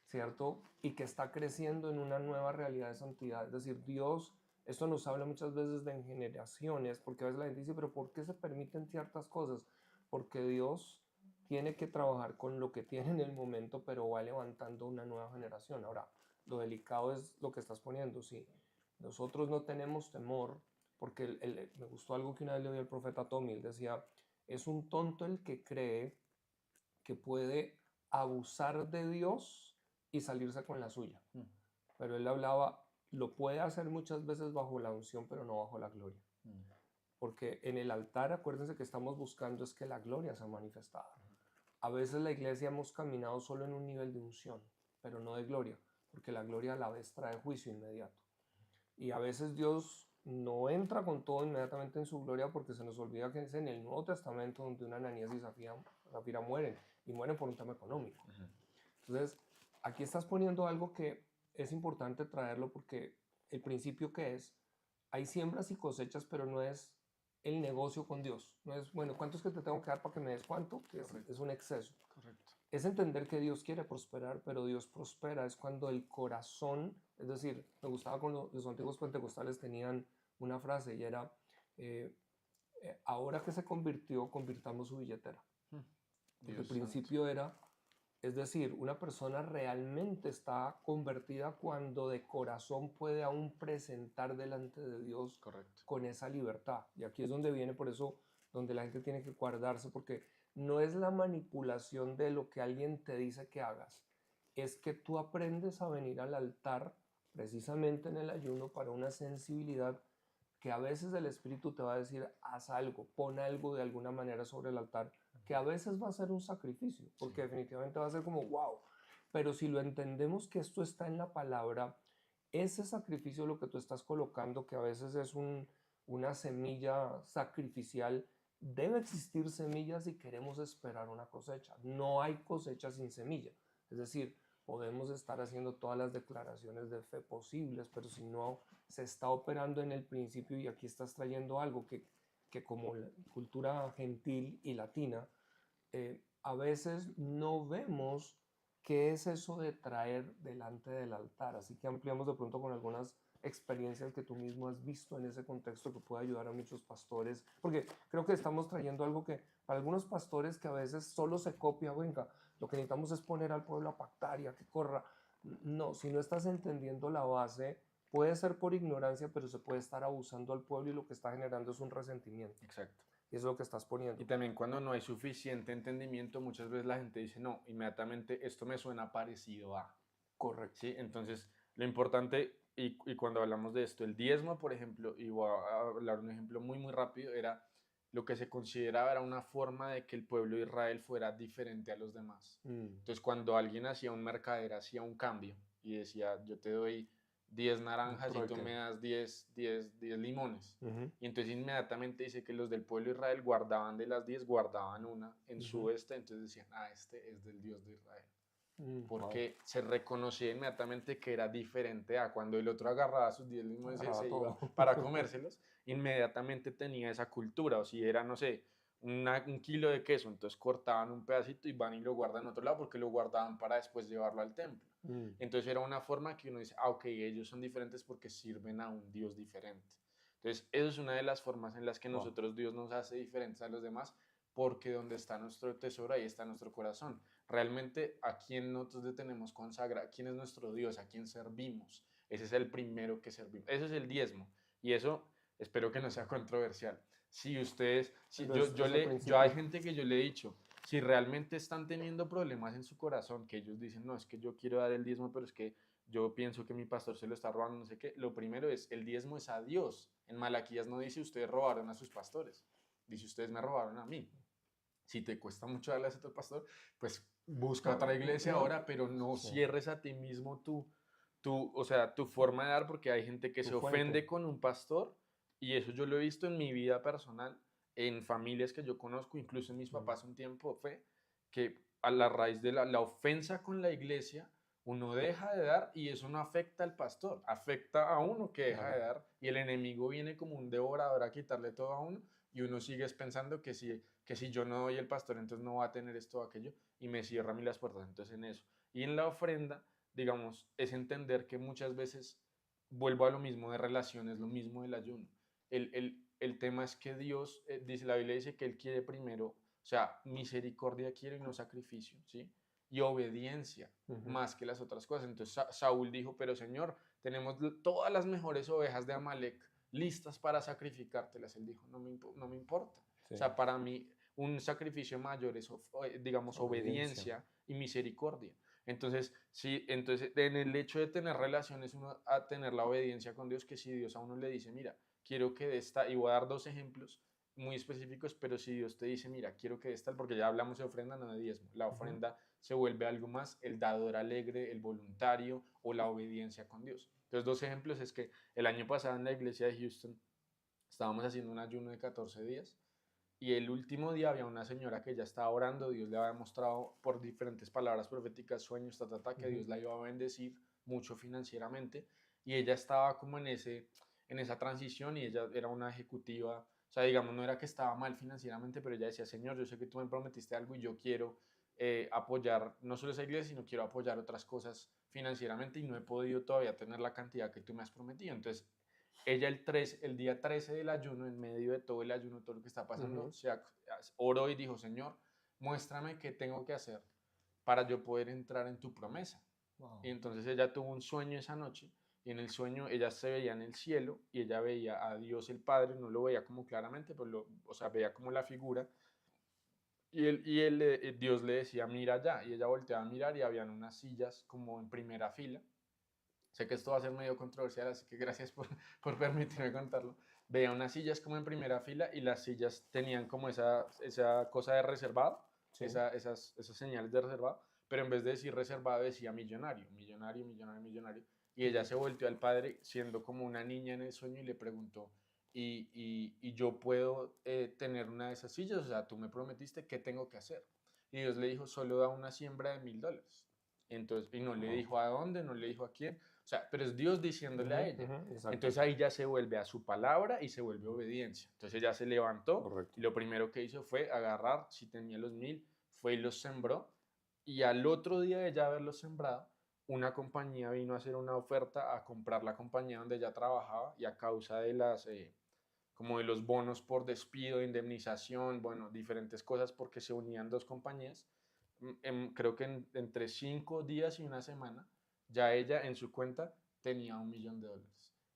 ¿cierto? Y que está creciendo en una nueva realidad de santidad. Es decir, Dios, esto nos habla muchas veces de en generaciones, porque a veces la gente dice, pero ¿por qué se permiten ciertas cosas? Porque Dios tiene que trabajar con lo que tiene en el momento, pero va levantando una nueva generación. Ahora, lo delicado es lo que estás poniendo, sí. Nosotros no tenemos temor, porque me gustó algo que una vez le oí al profeta Tommy, él decía, es un tonto el que cree que puede abusar de Dios y salirse con la suya. Pero él hablaba, lo puede hacer muchas veces bajo la unción, pero no bajo la gloria. Porque en el altar, acuérdense que estamos buscando es que la gloria sea manifestada. A veces la iglesia hemos caminado solo en un nivel de unción, pero no de gloria, porque la gloria a la vez trae juicio inmediato. Y a veces Dios no entra con todo inmediatamente en su gloria porque se nos olvida que es en el Nuevo Testamento donde una Ananías y Zafira mueren y mueren por un tema económico. Ujú. Entonces, aquí estás poniendo algo que es importante traerlo porque el principio que es, hay siembras y cosechas, pero no es el negocio con Dios. No es, bueno, ¿cuánto es que te tengo que dar para que me des cuánto? Que es un exceso. Correcto. Es entender que Dios quiere prosperar, pero Dios prospera es cuando el corazón, es decir, me gustaba cuando los antiguos pentecostales tenían una frase y era, eh, ahora que se convirtió, convirtamos su billetera. Porque el Dios santo. principio era, es decir, una persona realmente está convertida cuando de corazón puede aún presentar delante de Dios Correcto. con esa libertad. Y aquí es donde viene por eso, donde la gente tiene que guardarse, porque no es la manipulación de lo que alguien te dice que hagas, es que tú aprendes a venir al altar precisamente en el ayuno para una sensibilidad que a veces el Espíritu te va a decir, haz algo, pon algo de alguna manera sobre el altar, que a veces va a ser un sacrificio, porque Sí. definitivamente va a ser como, wow, pero si lo entendemos que esto está en la palabra, ese sacrificio lo que tú estás colocando, que a veces es una semilla sacrificial, debe existir semillas si queremos esperar una cosecha. No hay cosecha sin semilla. Es decir, podemos estar haciendo todas las declaraciones de fe posibles, pero si no se está operando en el principio y aquí estás trayendo algo que como la cultura gentil y latina, a veces no vemos qué es eso de traer delante del altar. Así que ampliamos de pronto con algunas experiencias que tú mismo has visto en ese contexto que puede ayudar a muchos pastores, porque creo que estamos trayendo algo que para algunos pastores que a veces solo se copia, venga, lo que necesitamos es poner al pueblo a pactar y a que corra. No, si no estás entendiendo la base, puede ser por ignorancia, pero se puede estar abusando al pueblo y lo que está generando es un resentimiento. Exacto. Y eso es lo que estás Y poniendo. también cuando no hay suficiente entendimiento, muchas veces la gente dice, no, inmediatamente esto me suena parecido a. Correcto. ¿Sí? Entonces, lo importante, y cuando hablamos de esto, el diezmo, por ejemplo, y voy a hablar un ejemplo muy, muy rápido, era lo que se consideraba era una forma de que el pueblo de Israel fuera diferente a los demás. Entonces, cuando alguien hacía un mercader, hacía un cambio y decía, yo te doy 10 naranjas y tú me das 10 limones. Y entonces inmediatamente dice que los del pueblo de Israel guardaban de las 10, guardaban una en su entonces decían, este es del Dios de Israel. Porque se reconocía inmediatamente que era diferente a cuando el otro agarraba sus 10 limones y se iba para comérselos, inmediatamente tenía esa cultura, o si era, no sé, un kilo de queso, entonces cortaban un pedacito y van y lo guardan en otro lado porque lo guardaban para después llevarlo al templo. Entonces era una forma que uno dice, ok, ellos son diferentes porque sirven a un Dios diferente. Entonces, eso es una de las formas en las que nosotros Dios nos hace diferentes a los demás, porque donde está nuestro tesoro, ahí está nuestro corazón. Realmente, ¿a quién nosotros tenemos consagrado? ¿Quién es nuestro Dios? ¿A quién servimos? Ese es el primero que servimos. Eso es el diezmo. Y eso espero que no sea controversial. Si ustedes, si yo hay gente que yo le he dicho, si realmente están teniendo problemas en su corazón, que ellos dicen, no, es que yo quiero dar el diezmo, pero es que yo pienso que mi pastor se lo está robando, no sé qué. Lo primero es, el diezmo es a Dios. En Malaquías no dice, ustedes robaron a sus pastores. Dice, ustedes me robaron a mí. Si te cuesta mucho darle a otro pastor, pues busca otra iglesia ahora, pero no cierres a ti mismo o sea, tu forma de dar, porque hay gente que se ofende con un pastor, y eso yo lo he visto en mi vida personal, en familias que yo conozco, incluso en mis papás un tiempo fue que a la raíz de la ofensa con la iglesia, uno deja de dar y eso no afecta al pastor, afecta a uno que deja de dar y el enemigo viene como un devorador a quitarle todo a uno y uno sigue pensando que si yo no doy el pastor entonces no va a tener esto o aquello y me cierra a mí las puertas, entonces en eso. Y en la ofrenda, digamos, es entender que muchas veces vuelvo a lo mismo de relaciones, lo mismo del ayuno. El tema es que Dios, dice, la Biblia dice que Él quiere primero, o sea, misericordia quiere y no sacrificio, ¿sí? Y obediencia más que las otras cosas. Entonces Saúl dijo, pero Señor, tenemos todas las mejores ovejas de Amalek listas para sacrificártelas. Él dijo, no me importa. Sí. O sea, para mí un sacrificio mayor es, digamos, obediencia y misericordia. Entonces, sí, entonces en el hecho de tener relaciones, uno a tener la obediencia con Dios, que si Dios a uno le dice, mira, quiero que de esta, y voy a dar 2 ejemplos muy específicos, pero si Dios te dice, mira, quiero que de esta, porque ya hablamos de ofrenda, no de diezmo, la ofrenda se vuelve algo más el dador alegre, el voluntario o la obediencia con Dios. Entonces, dos ejemplos es que el año pasado en la iglesia de Houston estábamos haciendo un ayuno de 14 días y el último día había una señora que ya estaba orando, Dios le había mostrado por diferentes palabras proféticas, sueños, que Dios la iba a bendecir mucho financieramente y ella estaba como en esa transición y ella era una ejecutiva, o sea, digamos, no era que estaba mal financieramente, pero ella decía, Señor, yo sé que tú me prometiste algo y yo quiero apoyar no solo esa iglesia, sino quiero apoyar otras cosas financieramente y no he podido todavía tener la cantidad que tú me has prometido. Entonces, ella el día 13 del ayuno, en medio de todo el ayuno, todo lo que está pasando, oró y dijo, Señor, muéstrame qué tengo que hacer para yo poder entrar en tu promesa. Wow. Y entonces ella tuvo un sueño esa noche y en el sueño ella se veía en el cielo y ella veía a Dios el Padre, no lo veía como claramente, pero o sea, veía como la figura Dios le decía, mira allá, y ella volteaba a mirar y habían unas sillas como en primera fila. Sé que esto va a ser medio controversial, así que gracias por permitirme contarlo. Veía unas sillas como en primera fila y las sillas tenían como esa cosa de reservado, Sí. esas señales de reservado, pero en vez de decir reservado decía millonario, millonario, millonario, millonario. Y ella se volteó al padre siendo como una niña en el sueño y le preguntó, y yo puedo tener una de esas sillas, o sea, tú me prometiste, ¿qué tengo que hacer? Y Dios le dijo, solo da una siembra de $1,000. Entonces, y no le dijo a dónde, no le dijo a quién, o sea, pero es Dios diciéndole a ella. Entonces ahí ya se vuelve a su palabra y se vuelve obediencia. Entonces ella se levantó. Correcto. Y lo primero que hizo fue agarrar, si tenía los 1,000, fue y los sembró. Y al otro día de ya haberlos sembrado, una compañía vino a hacer una oferta a comprar la compañía donde ella trabajaba y a causa de como de los bonos por despido, indemnización, bueno, diferentes cosas porque se unían dos compañías, creo que entre 5 días y una semana, ya ella en su cuenta tenía $1,000,000.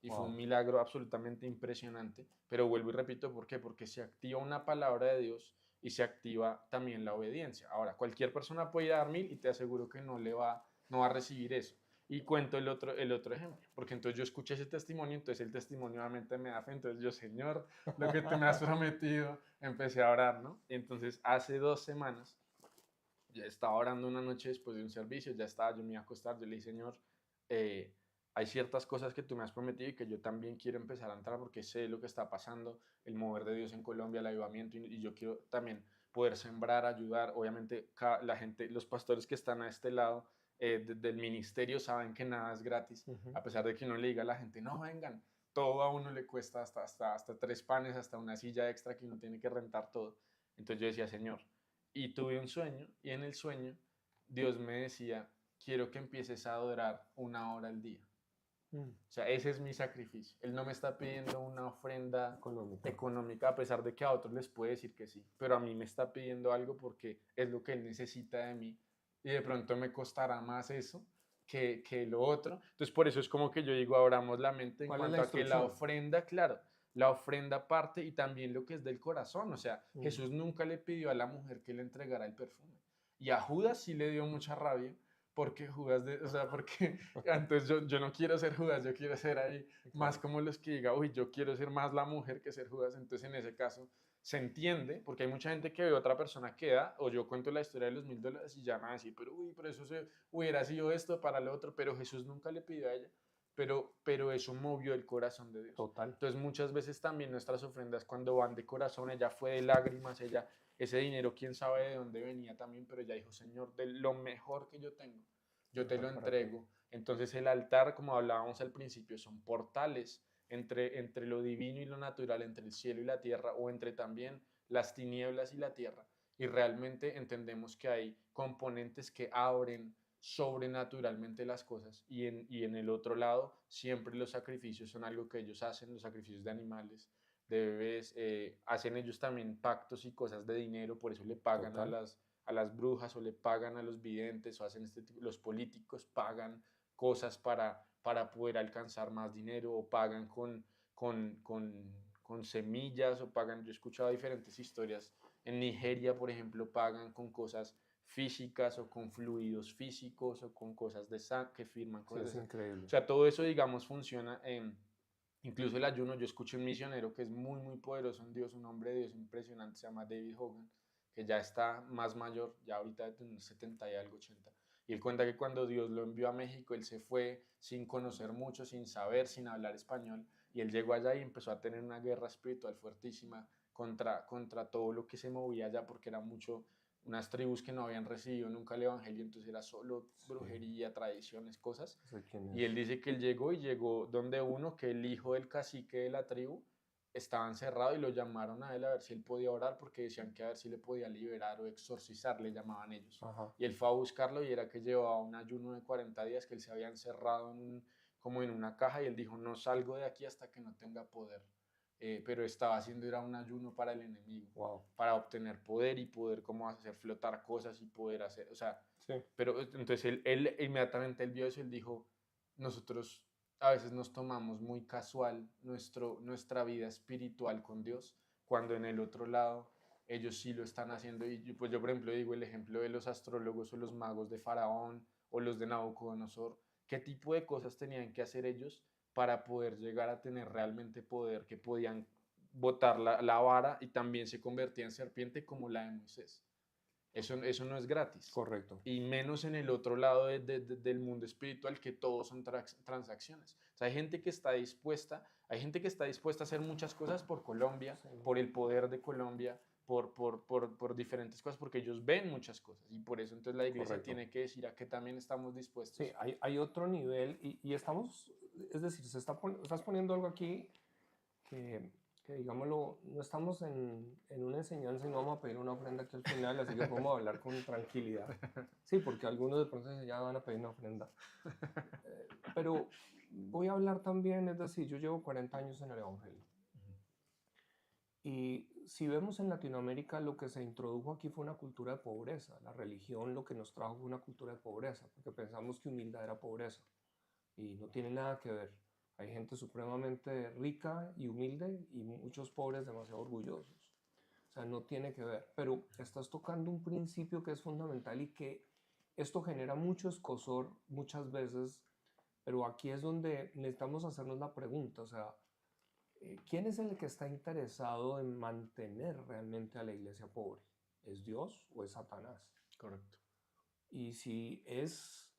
Y fue un milagro absolutamente impresionante, pero vuelvo y repito, ¿por qué? Porque se activa una palabra de Dios y se activa también la obediencia. Ahora, cualquier persona puede ir a dar 1,000 y te aseguro que no va a recibir eso. Y cuento el otro ejemplo, porque entonces yo escuché ese testimonio, entonces el testimonio obviamente me da fe, entonces yo, Señor, lo que tú me has prometido, empecé a orar, ¿no? Y entonces hace 2 semanas, ya estaba orando una noche después de un servicio, ya estaba, yo me iba a acostar, yo le dije, Señor, eh, hay ciertas cosas que tú me has prometido y que yo también quiero empezar a entrar porque sé lo que está pasando, el mover de Dios en Colombia, el avivamiento, y yo quiero también poder sembrar, ayudar, obviamente la gente, los pastores que están a este lado del ministerio saben que nada es gratis, a pesar de que uno le diga a la gente, no vengan, todo a uno le cuesta hasta 3 panes, hasta una silla extra que uno tiene que rentar todo. Entonces yo decía, Señor, y tuve un sueño, y en el sueño Dios me decía, quiero que empieces a adorar 1 hora al día. O sea, ese es mi sacrificio. Él no me está pidiendo una ofrenda económica, a pesar de que a otros les puede decir que sí, pero a mí me está pidiendo algo porque es lo que Él necesita de mí y de pronto me costará más eso que lo otro. Entonces, por eso es como que yo digo, abramos la mente en cuanto a que la ofrenda, claro, la ofrenda parte y también lo que es del corazón. O sea, Jesús nunca le pidió a la mujer que le entregara el perfume. Y a Judas sí le dio mucha rabia porque Judas, o sea, porque entonces yo no quiero ser Judas, yo quiero ser ahí más como los que diga, uy, yo quiero ser más la mujer que ser Judas. Entonces en ese caso se entiende, porque hay mucha gente que ve a otra persona que da, o yo cuento la historia de los $1,000 y ya me van a decir, pero uy, por eso se hubiera sido esto para lo otro, pero Jesús nunca le pidió a ella, pero eso movió el corazón de Dios. Total. Entonces muchas veces también nuestras ofrendas cuando van de corazón, ella fue de lágrimas, ella, ese dinero quién sabe de dónde venía también, pero ella dijo, Señor, de lo mejor que yo tengo, yo te lo entrego. Entonces el altar, como hablábamos al principio, son portales entre lo divino y lo natural, entre el cielo y la tierra, o entre también las tinieblas y la tierra. Y realmente entendemos que hay componentes que abren sobrenaturalmente las cosas y en el otro lado siempre los sacrificios son algo que ellos hacen, los sacrificios de animales, de bebés, hacen ellos también pactos y cosas de dinero, por eso le pagan a las brujas o le pagan a los videntes o hacen los políticos pagan cosas para poder alcanzar más dinero o pagan con semillas o pagan, yo he escuchado diferentes historias, en Nigeria por ejemplo pagan con cosas físicas o con fluidos físicos o con cosas de sangre que firman cosas Sí, es increíble. O sea, todo eso digamos funciona incluso el ayuno. Yo escuché un misionero que es muy muy poderoso en Dios, un hombre de Dios impresionante, se llama David Hogan, que ya está más mayor, ya ahorita de unos 70 y algo, 80. Y él cuenta que cuando Dios lo envió a México, él se fue sin conocer mucho, sin saber, sin hablar español, y él llegó allá y empezó a tener una guerra espiritual fuertísima contra todo lo que se movía allá, porque era mucho, unas tribus que no habían recibido nunca el evangelio, entonces era solo Sí, brujería, tradiciones, cosas. sé quién Y él es. dice que él llegó y llegó donde uno, que el hijo del cacique de la tribu, estaba encerrado y lo llamaron a él a ver si él podía orar porque decían que a ver si le podía liberar o exorcizar, le llamaban ellos. Ajá. Y él fue a buscarlo y era que llevaba un ayuno de 40 días que él se había encerrado como en una caja y él dijo, no salgo de aquí hasta que no tenga poder. Pero estaba haciendo era un ayuno para el enemigo, Wow. para obtener poder y poder como hacer flotar cosas y poder hacer, o sea, Sí, pero entonces él inmediatamente él vio eso, él dijo, nosotros a veces nos tomamos muy casual nuestra vida espiritual con Dios, cuando en el otro lado ellos sí lo están haciendo. Y pues yo, por ejemplo, digo el ejemplo de los astrólogos o los magos de Faraón o los de Nabucodonosor, qué tipo de cosas tenían que hacer ellos para poder llegar a tener realmente poder, que podían botar la vara y también se convertía en serpiente como la de Moisés. Eso no es gratis. correcto. Y menos en el otro lado del mundo espiritual, que todos son transacciones. O sea, hay gente que está dispuesta a hacer muchas cosas por Colombia, Sí, por el poder de Colombia, por diferentes cosas, porque ellos ven muchas cosas. Y por eso entonces la iglesia correcto. tiene que decir a qué también estamos Sí, dispuestos. hay otro nivel y estamos, es decir, estás poniendo algo aquí que, digámoslo, no estamos en una enseñanza y no vamos a pedir una ofrenda aquí al final, así que podemos hablar con tranquilidad. Sí, porque algunos de pronto ya van a pedir una ofrenda. Pero voy a hablar también, es decir, yo llevo 40 años en el Evangelio. Y si vemos en Latinoamérica, lo que se introdujo aquí fue una cultura de pobreza. La religión lo que nos trajo fue una cultura de pobreza, porque pensamos que humildad era pobreza. Y no tiene nada que ver. Hay gente supremamente rica y humilde y muchos pobres demasiado orgullosos. O sea, no tiene que ver. Pero estás tocando un principio que es fundamental y que esto genera mucho escozor muchas veces, pero aquí es donde necesitamos hacernos la pregunta, o sea, ¿quién es el que está interesado en mantener realmente a la iglesia pobre? ¿Es Dios o es Satanás? Correcto. Y si es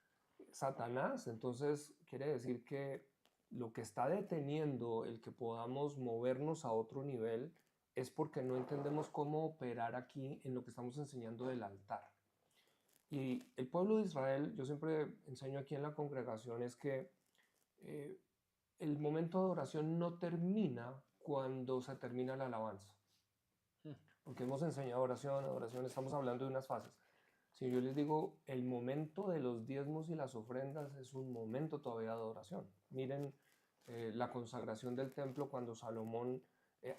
Satanás, entonces quiere decir que lo que está deteniendo el que podamos movernos a otro nivel es porque no entendemos cómo operar aquí en lo que estamos enseñando del altar. Y el pueblo de Israel, yo siempre enseño aquí en la congregación, es que eh, el momento de adoración no termina cuando se termina la alabanza. Porque hemos enseñado oración, adoración, estamos hablando de unas fases. Si yo les digo, el momento de los diezmos y las ofrendas es un momento todavía de adoración. Miren la consagración del templo cuando Salomón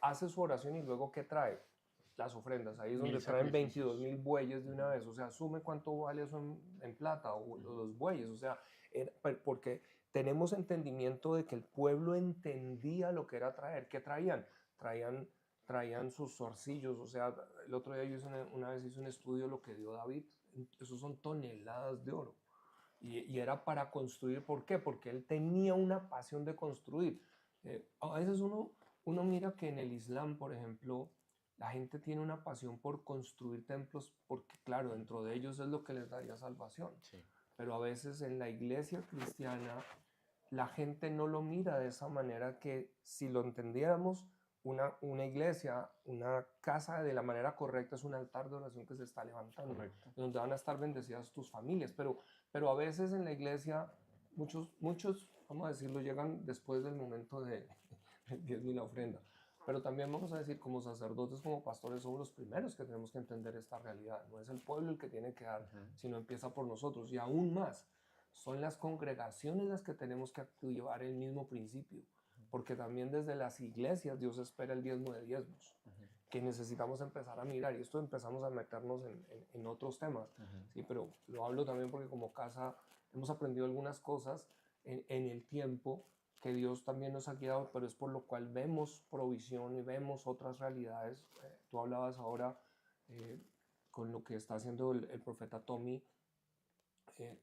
hace su oración y luego ¿qué trae? Las ofrendas. Ahí es donde Mil traen 22 sacrificios. mil bueyes de una vez. O sea, asume cuánto vale eso en plata o los bueyes. O sea, porque tenemos entendimiento de que el pueblo entendía lo que era traer. ¿Qué traían? Traían traían sus zarcillos, o sea, el otro día yo una vez hice un estudio de lo que dio David, esos son toneladas de oro. Y era para construir, ¿por qué? Porque él tenía una pasión de construir. A veces uno mira que en el Islam, por ejemplo, la gente tiene una pasión por construir templos, porque claro, dentro de ellos es lo que les daría salvación. Sí. Pero a veces en la iglesia cristiana la gente no lo mira de esa manera que si lo entendiéramos, una iglesia, una casa de la manera correcta es un altar de oración que se está levantando, Correcto. donde van a estar bendecidas tus familias. Pero a veces en la iglesia, muchos, vamos a decirlo, llegan después del momento de el diezmo y la ofrenda. Pero también vamos a decir, como sacerdotes, como pastores, somos los primeros que tenemos que entender esta realidad. No es el pueblo el que tiene que dar, sino empieza por nosotros. Y aún más, son las congregaciones las que tenemos que activar el mismo principio, porque también desde las iglesias Dios espera el diezmo de diezmos, que necesitamos empezar a mirar, y esto empezamos a meternos en otros temas, ¿sí? Pero lo hablo también porque como casa hemos aprendido algunas cosas en el tiempo que Dios también nos ha guiado, pero es por lo cual vemos provisión y vemos otras realidades. Tú hablabas ahora eh, con lo que está haciendo el profeta Tommy, eh,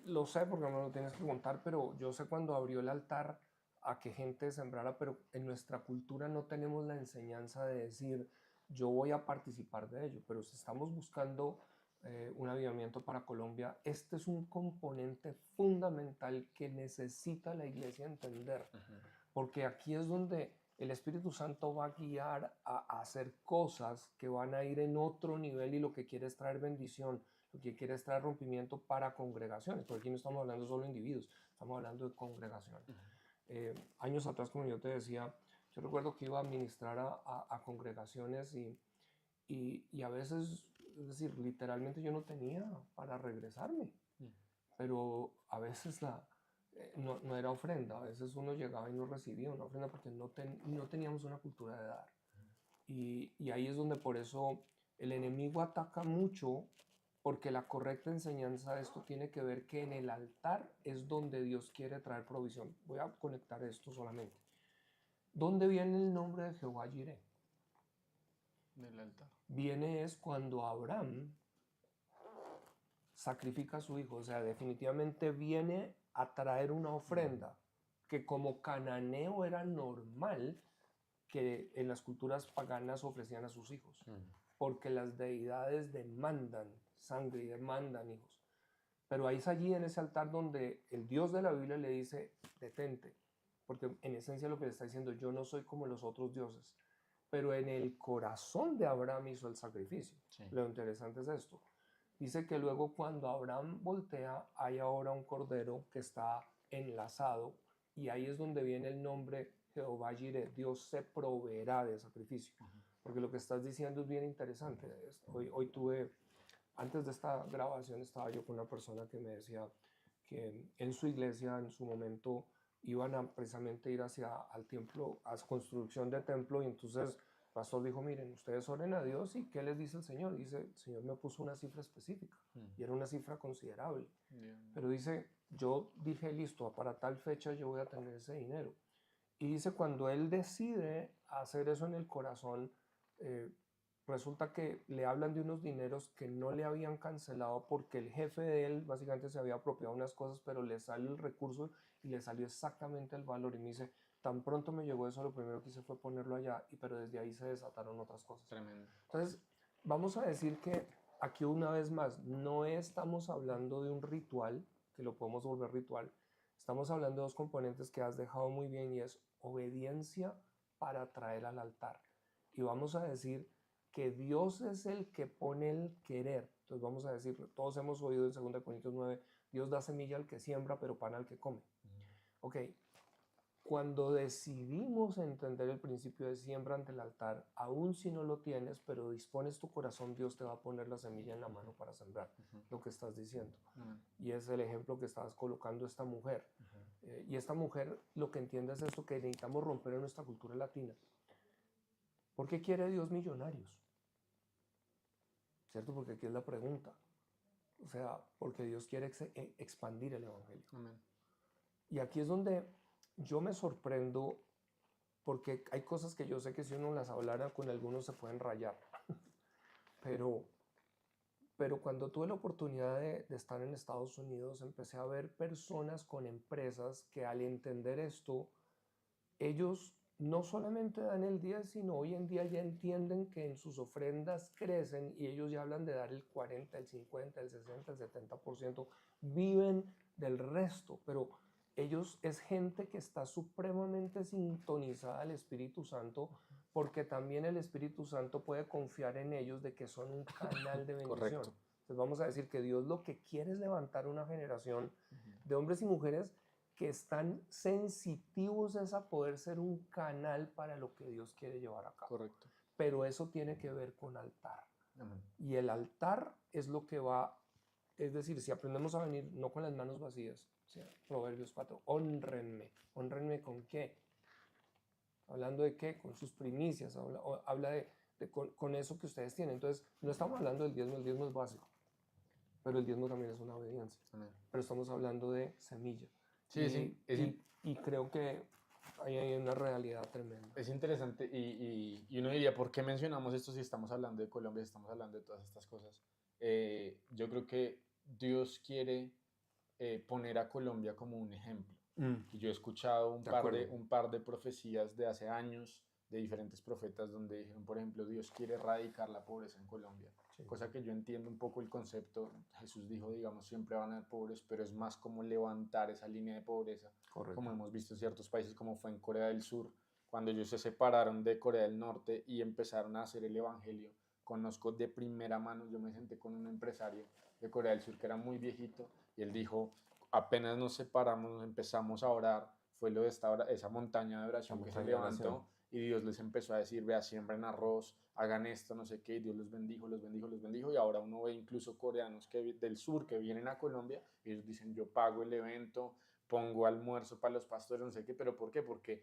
lo sé porque me lo tienes que contar, pero yo sé cuando abrió el altar a que gente sembrara, pero en nuestra cultura no tenemos la enseñanza de decir, yo voy a participar de ello, pero si estamos buscando un avivamiento para Colombia, este es un componente fundamental que necesita la iglesia entender, porque aquí es donde el Espíritu Santo va a guiar a hacer cosas que van a ir en otro nivel y lo que quiere es traer bendición, lo que quiere es traer rompimiento para congregaciones, porque aquí no estamos hablando solo de individuos, estamos hablando de congregaciones. Años atrás, como yo te decía, yo recuerdo que iba a ministrar a congregaciones y a veces, es decir, literalmente yo no tenía para regresarme, pero a veces no era ofrenda, a veces uno llegaba y no recibía una ofrenda porque no teníamos una cultura de dar. Y ahí es donde por eso el enemigo ataca mucho, porque la correcta enseñanza de esto tiene que ver que en el altar es donde Dios quiere traer provisión. Voy a conectar esto solamente. ¿Dónde viene el nombre de Jehová Jireh? Del altar. Viene es cuando Abraham sacrifica a su hijo, o sea, definitivamente viene a traer una ofrenda que como cananeo era normal que en las culturas paganas ofrecían a sus hijos, porque las deidades demandan sangre y demandan hijos. Pero ahí es allí en ese altar donde el Dios de la Biblia le dice, detente, porque en esencia lo que le está diciendo, yo no soy como los otros dioses, pero en el corazón de Abraham hizo el sacrificio. Sí. Lo interesante es esto. Dice que luego cuando Abraham voltea, hay ahora un cordero que está enlazado y ahí es donde viene el nombre Jehová Jireh, Dios se proveerá de sacrificio. Porque lo que estás diciendo es bien interesante. Hoy tuve, antes de esta grabación estaba yo con una persona que me decía que en su iglesia en su momento iban a precisamente ir hacia al templo, a construcción de templo, y entonces el pastor dijo, miren, ustedes oren a Dios y ¿qué les dice el Señor? Dice, el Señor me puso una cifra específica y era una cifra considerable. Pero dice, yo dije, listo, para tal fecha yo voy a tener ese dinero. Y dice, cuando él decide hacer eso en el corazón, resulta que le hablan de unos dineros que no le habían cancelado porque el jefe de él básicamente se había apropiado unas cosas, pero le sale el recurso y le salió exactamente el valor. Y me dice, tan pronto me llegó eso, lo primero que hice fue ponerlo allá, pero desde ahí se desataron otras cosas. Tremendo. Entonces, vamos a decir que aquí una vez más, no estamos hablando de un ritual, que lo podemos volver ritual, estamos hablando de dos componentes que has dejado muy bien y es obediencia para traer al altar. Y vamos a decir que Dios es el que pone el querer. Entonces vamos a decir, todos hemos oído en 2 Corintios 9, Dios da semilla al que siembra, pero pan al que come. Ok, cuando decidimos entender el principio de siembra ante el altar, aun si no lo tienes, pero dispones tu corazón, Dios te va a poner la semilla en la mano para sembrar lo que estás diciendo. Y es el ejemplo que estabas colocando esta mujer. Y esta mujer lo que entiende es esto, que necesitamos romper en nuestra cultura latina. ¿Por qué quiere Dios millonarios? ¿Cierto? Porque aquí es la pregunta. O sea, porque Dios quiere expandir el evangelio. Y aquí es donde yo me sorprendo, porque hay cosas que yo sé que si uno las hablara con algunos se pueden rayar. Pero cuando tuve la oportunidad de estar en Estados Unidos, empecé a ver personas con empresas que al entender esto, ellos no solamente dan el 10, sino hoy en día ya entienden que en sus ofrendas crecen y ellos ya hablan de dar el 40, el 50, el 60, el 70%, viven del resto, pero ellos es gente que está supremamente sintonizada al Espíritu Santo, porque también el Espíritu Santo puede confiar en ellos de que son un canal de bendición. Correcto. Entonces vamos a decir que Dios lo que quiere es levantar una generación de hombres y mujeres que están sensitivos a poder ser un canal para lo que Dios quiere llevar a cabo. Correcto. Pero eso tiene que ver con altar. Y el altar es lo que va, es decir, si aprendemos a venir no con las manos vacías, o sea, Proverbios 4, honrenme. ¿Honrenme con qué? ¿Hablando de qué? Con sus primicias, habla con eso que ustedes tienen. Entonces, no estamos hablando del diezmo, el diezmo es básico, pero el diezmo también es una obediencia. Pero estamos hablando de semilla. Sí, y creo que ahí hay una realidad tremenda. Es interesante y uno diría, ¿por qué mencionamos esto si estamos hablando de Colombia, si estamos hablando de todas estas cosas? Yo creo que Dios quiere poner a Colombia como un ejemplo. Y yo he escuchado un par de profecías de hace años de diferentes profetas donde dijeron, por ejemplo, Dios quiere erradicar la pobreza en Colombia. Sí. Cosa que yo entiendo un poco el concepto. Jesús dijo, digamos, siempre van a haber pobres, pero es más como levantar esa línea de pobreza, Correcto. como hemos visto en ciertos países, como fue en Corea del Sur, cuando ellos se separaron de Corea del Norte y empezaron a hacer el evangelio. Conozco de primera mano, yo me senté con un empresario de Corea del Sur que era muy viejito y él dijo, apenas nos separamos, empezamos a orar, fue lo de esa montaña de oración que se levantó y Dios les empezó a decir, vea, siembren arroz, hagan esto, no sé qué, y Dios los bendijo, los bendijo, los bendijo, y ahora uno ve incluso coreanos del sur que vienen a Colombia y ellos dicen, yo pago el evento, pongo almuerzo para los pastores, no sé qué, pero ¿por qué? Porque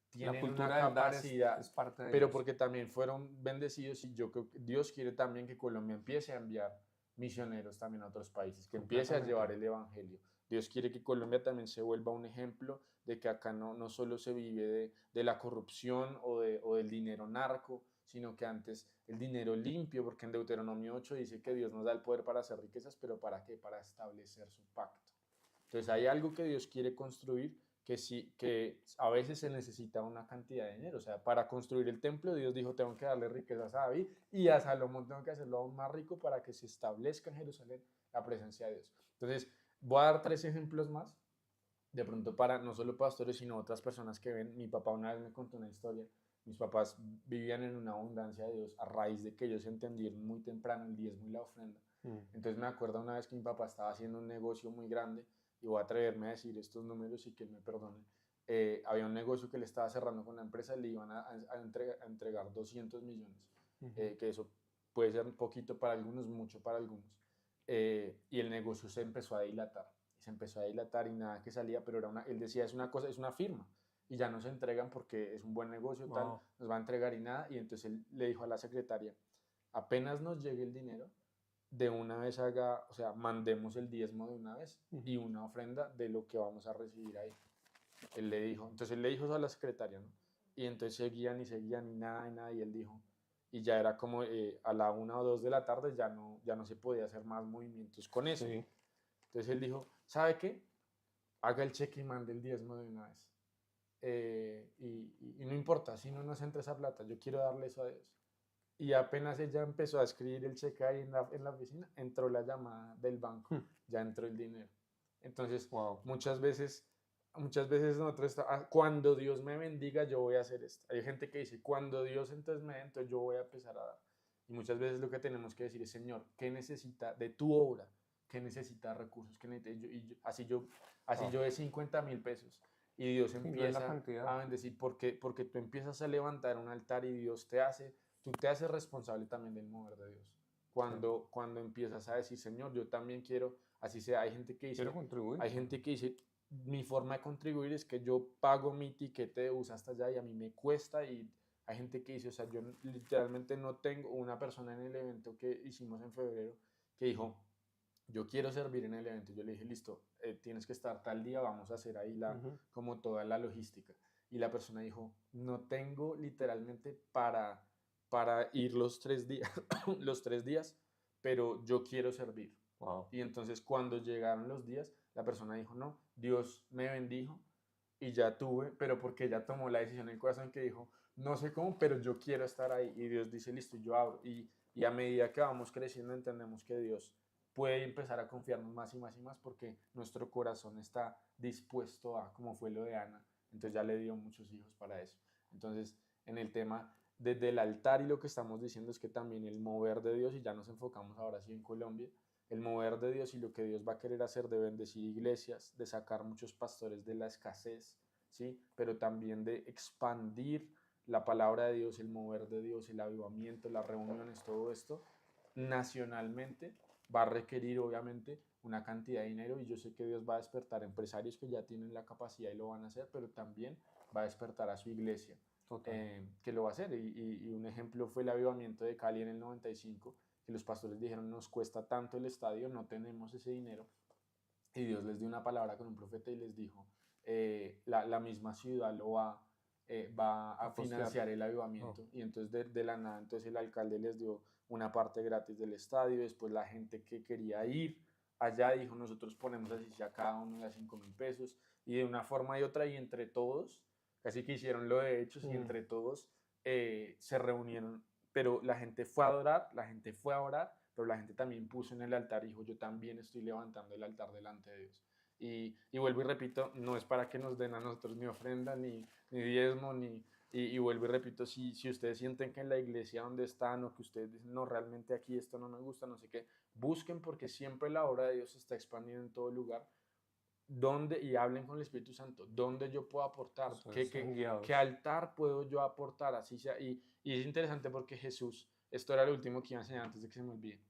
tienen la cultura una del dar capacidad, es parte de pero ellos. porque también fueron bendecidos y yo creo que Dios quiere también que Colombia empiece a enviar misioneros también a otros países, que empiece a llevar el evangelio. Dios quiere que Colombia también se vuelva un ejemplo de que acá no solo se vive de la corrupción o del dinero narco, sino que antes el dinero limpio, porque en Deuteronomio 8 dice que Dios nos da el poder para hacer riquezas, pero ¿para qué? Para establecer su pacto. Entonces hay algo que Dios quiere construir que, sí, que a veces se necesita una cantidad de dinero. O sea, para construir el templo, Dios dijo, tengo que darle riquezas a David y a Salomón tengo que hacerlo aún más rico para que se establezca en Jerusalén la presencia de Dios. Entonces, voy a dar 3 ejemplos más, de pronto para no solo pastores, sino otras personas que ven. Mi papá una vez me contó una historia. Mis papás vivían en una abundancia de Dios a raíz de que ellos entendieron muy temprano el diezmo y la ofrenda. Entonces me acuerdo una vez que mi papá estaba haciendo un negocio muy grande y voy a atreverme a decir estos números y que él me perdone. Había un negocio que le estaba cerrando con la empresa, le iban a entregar 200 millones, que eso puede ser poquito para algunos, mucho para algunos. Y el negocio se empezó a dilatar, se empezó a dilatar y nada que salía, pero él decía, es una cosa, es una firma, y ya no se entregan porque es un buen negocio, tal, nos va a entregar y nada, y entonces él le dijo a la secretaria, apenas nos llegue el dinero, de una vez o sea, mandemos el diezmo de una vez y una ofrenda de lo que vamos a recibir ahí. Entonces él le dijo eso a la secretaria, ¿no? Y entonces seguían y nada, y él dijo, y ya era como a la 1 o 2 de la tarde ya no se podía hacer más movimientos con eso. Sí. Entonces él dijo, ¿sabe qué? Haga el cheque y mande el diezmo de una vez. Y no importa, si no nos entra esa plata, yo quiero darle eso a Dios. Y apenas ella empezó a escribir el cheque ahí en la oficina, entró la llamada del banco, ya entró el dinero. Entonces, muchas veces nosotros, cuando Dios me bendiga, yo voy a hacer esto. Hay gente que dice, cuando Dios entonces me dé, entonces yo voy a empezar a dar. Y muchas veces lo que tenemos que decir es, Señor, ¿qué necesita de tu obra? ¿Qué necesita recursos? ¿Qué necesita? Así yo de 50,000 pesos. Y Dios empieza a bendecir porque tú empiezas a levantar un altar y tú te haces responsable también del mover de Dios. Cuando empiezas a decir, Señor, yo también quiero, así sea, hay gente que dice, quiero contribuir. Hay gente que dice, mi forma de contribuir es que yo pago mi tiquete de bus hasta allá y a mí me cuesta, y hay gente que dice, o sea, yo literalmente no tengo. Una persona en el evento que hicimos en febrero que dijo, yo quiero servir en el evento. Yo le dije, listo, tienes que estar tal día, vamos a hacer ahí como toda la logística. Y la persona dijo, no tengo literalmente para ir los 3 días, los 3 días, pero yo quiero servir. Y entonces cuando llegaron los días, la persona dijo, no, Dios me bendijo y ya tuve, pero porque ella tomó la decisión en el corazón que dijo, no sé cómo, pero yo quiero estar ahí. Y Dios dice, listo, yo abro. Y a medida que vamos creciendo entendemos que Dios puede empezar a confiarnos más y más y más porque nuestro corazón está dispuesto a, como fue lo de Ana. Entonces ya le dio muchos hijos para eso. Entonces, en el tema desde el altar, y lo que estamos diciendo es que también el mover de Dios, y ya nos enfocamos ahora sí en Colombia, el mover de Dios y lo que Dios va a querer hacer de bendecir iglesias, de sacar muchos pastores de la escasez, ¿sí? Pero también de expandir la palabra de Dios, el mover de Dios, el avivamiento, las reuniones, todo esto, nacionalmente va a requerir obviamente una cantidad de dinero, y yo sé que Dios va a despertar empresarios que ya tienen la capacidad y lo van a hacer, pero también va a despertar a su iglesia, que lo va a hacer. Y un ejemplo fue el avivamiento de Cali en el 95, que los pastores dijeron, nos cuesta tanto el estadio, no tenemos ese dinero, y Dios les dio una palabra con un profeta y les dijo, la misma ciudad va a financiar el avivamiento. Y entonces de la nada, entonces el alcalde les dio una parte gratis del estadio. Después la gente que quería ir allá dijo, nosotros ponemos así sea cada uno de 5,000 pesos, y de una forma y otra, y entre todos, casi que hicieron lo de hechos, y entre todos se reunieron, pero la gente fue a adorar, la gente fue a orar, pero la gente también puso en el altar y dijo, yo también estoy levantando el altar delante de Dios. Y vuelvo y repito, no es para que nos den a nosotros ni ofrenda, ni diezmo, y vuelvo y repito, si ustedes sienten que en la iglesia donde están o que ustedes dicen, no, realmente aquí esto no me gusta, no sé qué, busquen porque siempre la obra de Dios se está expandiendo en todo lugar, donde, y hablen con el Espíritu Santo, dónde yo puedo aportar, Eso es, sean qué guiados. altar puedo yo aportar, así sea. Y es interesante porque Jesús, esto era lo último que iba a enseñar antes de que se me olvide,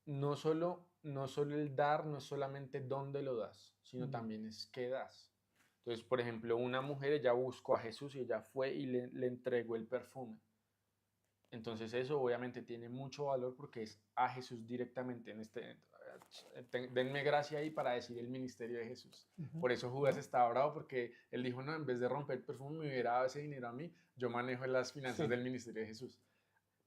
no solo el dar, no es solamente dónde lo das, sino Mm. también es qué das. Entonces, por ejemplo, una mujer, ella buscó a Jesús y ella fue y le entregó el perfume. Entonces eso obviamente tiene mucho valor porque es a Jesús directamente en denme gracia ahí para decir el ministerio de Jesús. Ujú. Por eso Judas ¿No? estaba bravo porque él dijo, no, en vez de romper el perfume me hubiera dado ese dinero a mí, yo manejo las finanzas Sí, del ministerio de Jesús.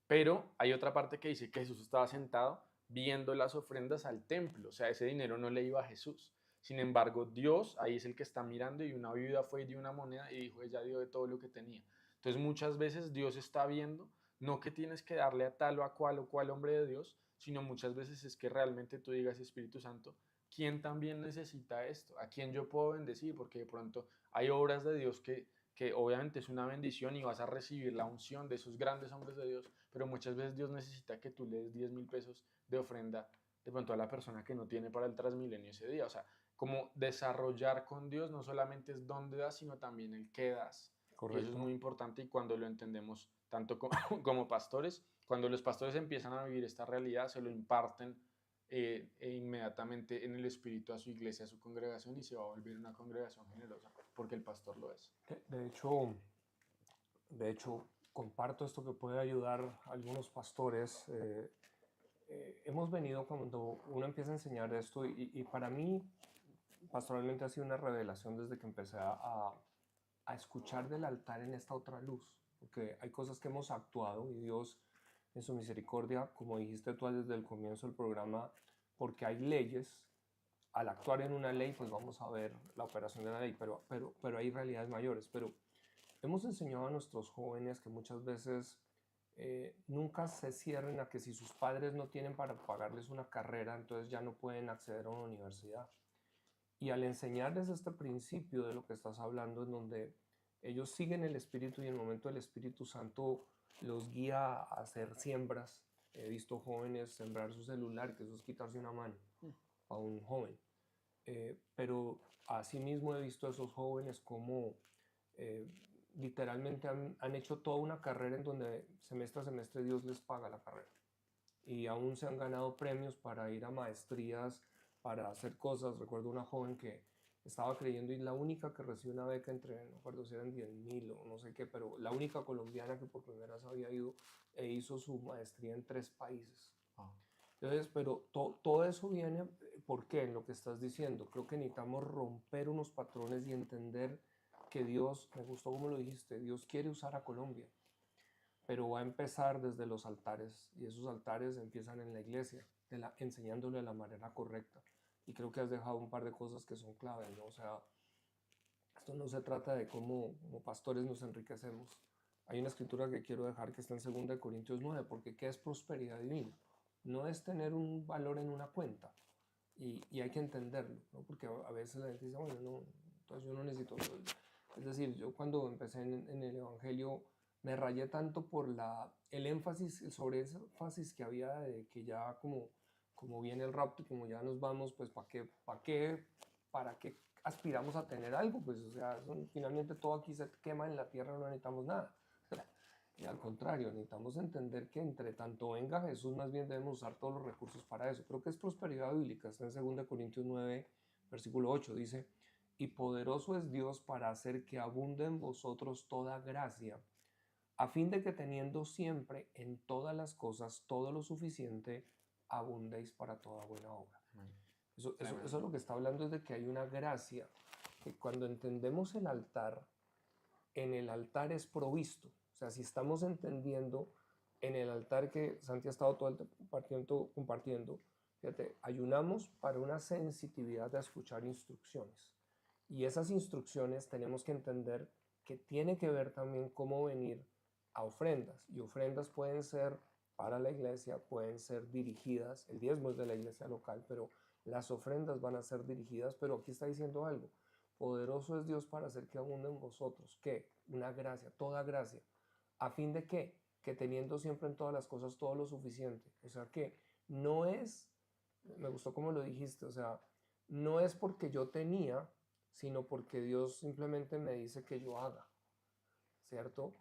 Pero hay otra parte que dice que Jesús estaba sentado viendo las ofrendas al templo, o sea, ese dinero no le iba a Jesús. Sin embargo, Dios ahí es el que está mirando y una viuda fue y dio una moneda y dijo, ella dio de todo lo que tenía. Entonces muchas veces Dios está viendo, no que tienes que darle a tal o cual hombre de Dios, sino muchas veces es que realmente tú digas, Espíritu Santo, ¿quién también necesita esto? ¿A quién yo puedo bendecir? Porque de pronto hay obras de Dios que obviamente es una bendición y vas a recibir la unción de esos grandes hombres de Dios, pero muchas veces Dios necesita que tú le des 10.000 pesos de ofrenda de pronto a la persona que no tiene para el Transmilenio ese día. O sea, como desarrollar con Dios no solamente es dónde das, sino también el qué das. Y eso es muy correcto. importante y cuando lo entendemos tanto como pastores, cuando los pastores empiezan a vivir esta realidad, se lo imparten inmediatamente en el espíritu a su iglesia, a su congregación y se va a volver una congregación generosa porque el pastor lo es. De hecho, comparto esto que puede ayudar a algunos pastores. Hemos venido cuando uno empieza a enseñar esto y para mí pastoralmente ha sido una revelación desde que empecé a escuchar del altar en esta otra luz, porque hay cosas que hemos actuado y Dios en su misericordia, como dijiste tú desde el comienzo del programa, porque hay leyes, al actuar en una ley pues vamos a ver la operación de la ley, pero hay realidades mayores, pero hemos enseñado a nuestros jóvenes que muchas veces nunca se cierren a que si sus padres no tienen para pagarles una carrera, entonces ya no pueden acceder a una universidad. Y al enseñarles este principio de lo que estás hablando, en donde ellos siguen el Espíritu y en el momento del Espíritu Santo los guía a hacer siembras. He visto jóvenes sembrar su celular, que eso es quitarse una mano a un joven. Pero asimismo he visto a esos jóvenes como eh, literalmente han hecho toda una carrera en donde semestre a semestre Dios les paga la carrera. Y aún se han ganado premios para ir a maestrías, para hacer cosas. Recuerdo una joven que estaba creyendo y la única que recibió una beca entre, no recuerdo si eran 10.000 o no sé qué, pero la única colombiana que por primera vez había ido e hizo su maestría en 3 países. Oh. Entonces, pero todo eso viene, ¿por qué? En lo que estás diciendo. Creo que necesitamos romper unos patrones y entender que Dios, me gustó como lo dijiste, Dios quiere usar a Colombia, pero va a empezar desde los altares y esos altares empiezan en la iglesia, enseñándole de la manera correcta. Y creo que has dejado un par de cosas que son claves, ¿no? O sea, esto no se trata de cómo como pastores nos enriquecemos. Hay una escritura que quiero dejar que está en 2 Corintios 9, porque ¿qué es prosperidad divina? No es tener un valor en una cuenta, y hay que entenderlo, ¿no? Porque a veces la gente dice, bueno, no, entonces yo no necesito. Es decir, yo cuando empecé en el Evangelio me rayé tanto por el énfasis, el sobreénfasis que había de que ya como viene el rapto y como ya nos vamos, pues ¿para qué aspiramos a tener algo? Pues o sea, finalmente todo aquí se quema en la tierra, no necesitamos nada. Y al contrario, necesitamos entender que entre tanto venga Jesús, más bien debemos usar todos los recursos para eso. Creo que es prosperidad bíblica, está en 2 Corintios 9, versículo 8, dice, y poderoso es Dios para hacer que abunde en vosotros toda gracia, a fin de que teniendo siempre en todas las cosas todo lo suficiente, abundéis para toda buena obra. Eso lo que está hablando es de que hay una gracia, que cuando entendemos el altar, en el altar es provisto. O sea, si estamos entendiendo en el altar que Santi ha estado todo el tiempo compartiendo, fíjate, ayunamos para una sensitividad de escuchar instrucciones. Y esas instrucciones tenemos que entender que tiene que ver también cómo venir a ofrendas. Y ofrendas pueden ser para la iglesia, pueden ser dirigidas, el diezmo es de la iglesia local, pero las ofrendas van a ser dirigidas, pero aquí está diciendo algo. Poderoso es Dios para hacer que abunde en vosotros. ¿Qué? Una gracia, toda gracia. ¿A fin de qué? Que teniendo siempre en todas las cosas todo lo suficiente. O sea que no es, me gustó como lo dijiste, o sea, no es porque yo tenía, sino porque Dios simplemente me dice que yo haga, ¿cierto?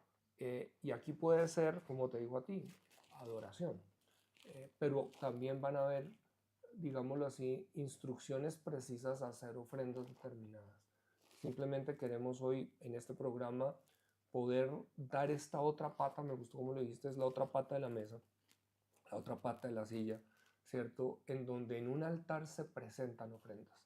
Y aquí puede ser, como te digo a ti, adoración. Pero también van a haber, digámoslo así, instrucciones precisas a hacer ofrendas determinadas. Simplemente queremos hoy en este programa poder dar esta otra pata, me gustó como lo dijiste, es la otra pata de la mesa, la otra pata de la silla, ¿cierto? En donde en un altar se presentan ofrendas.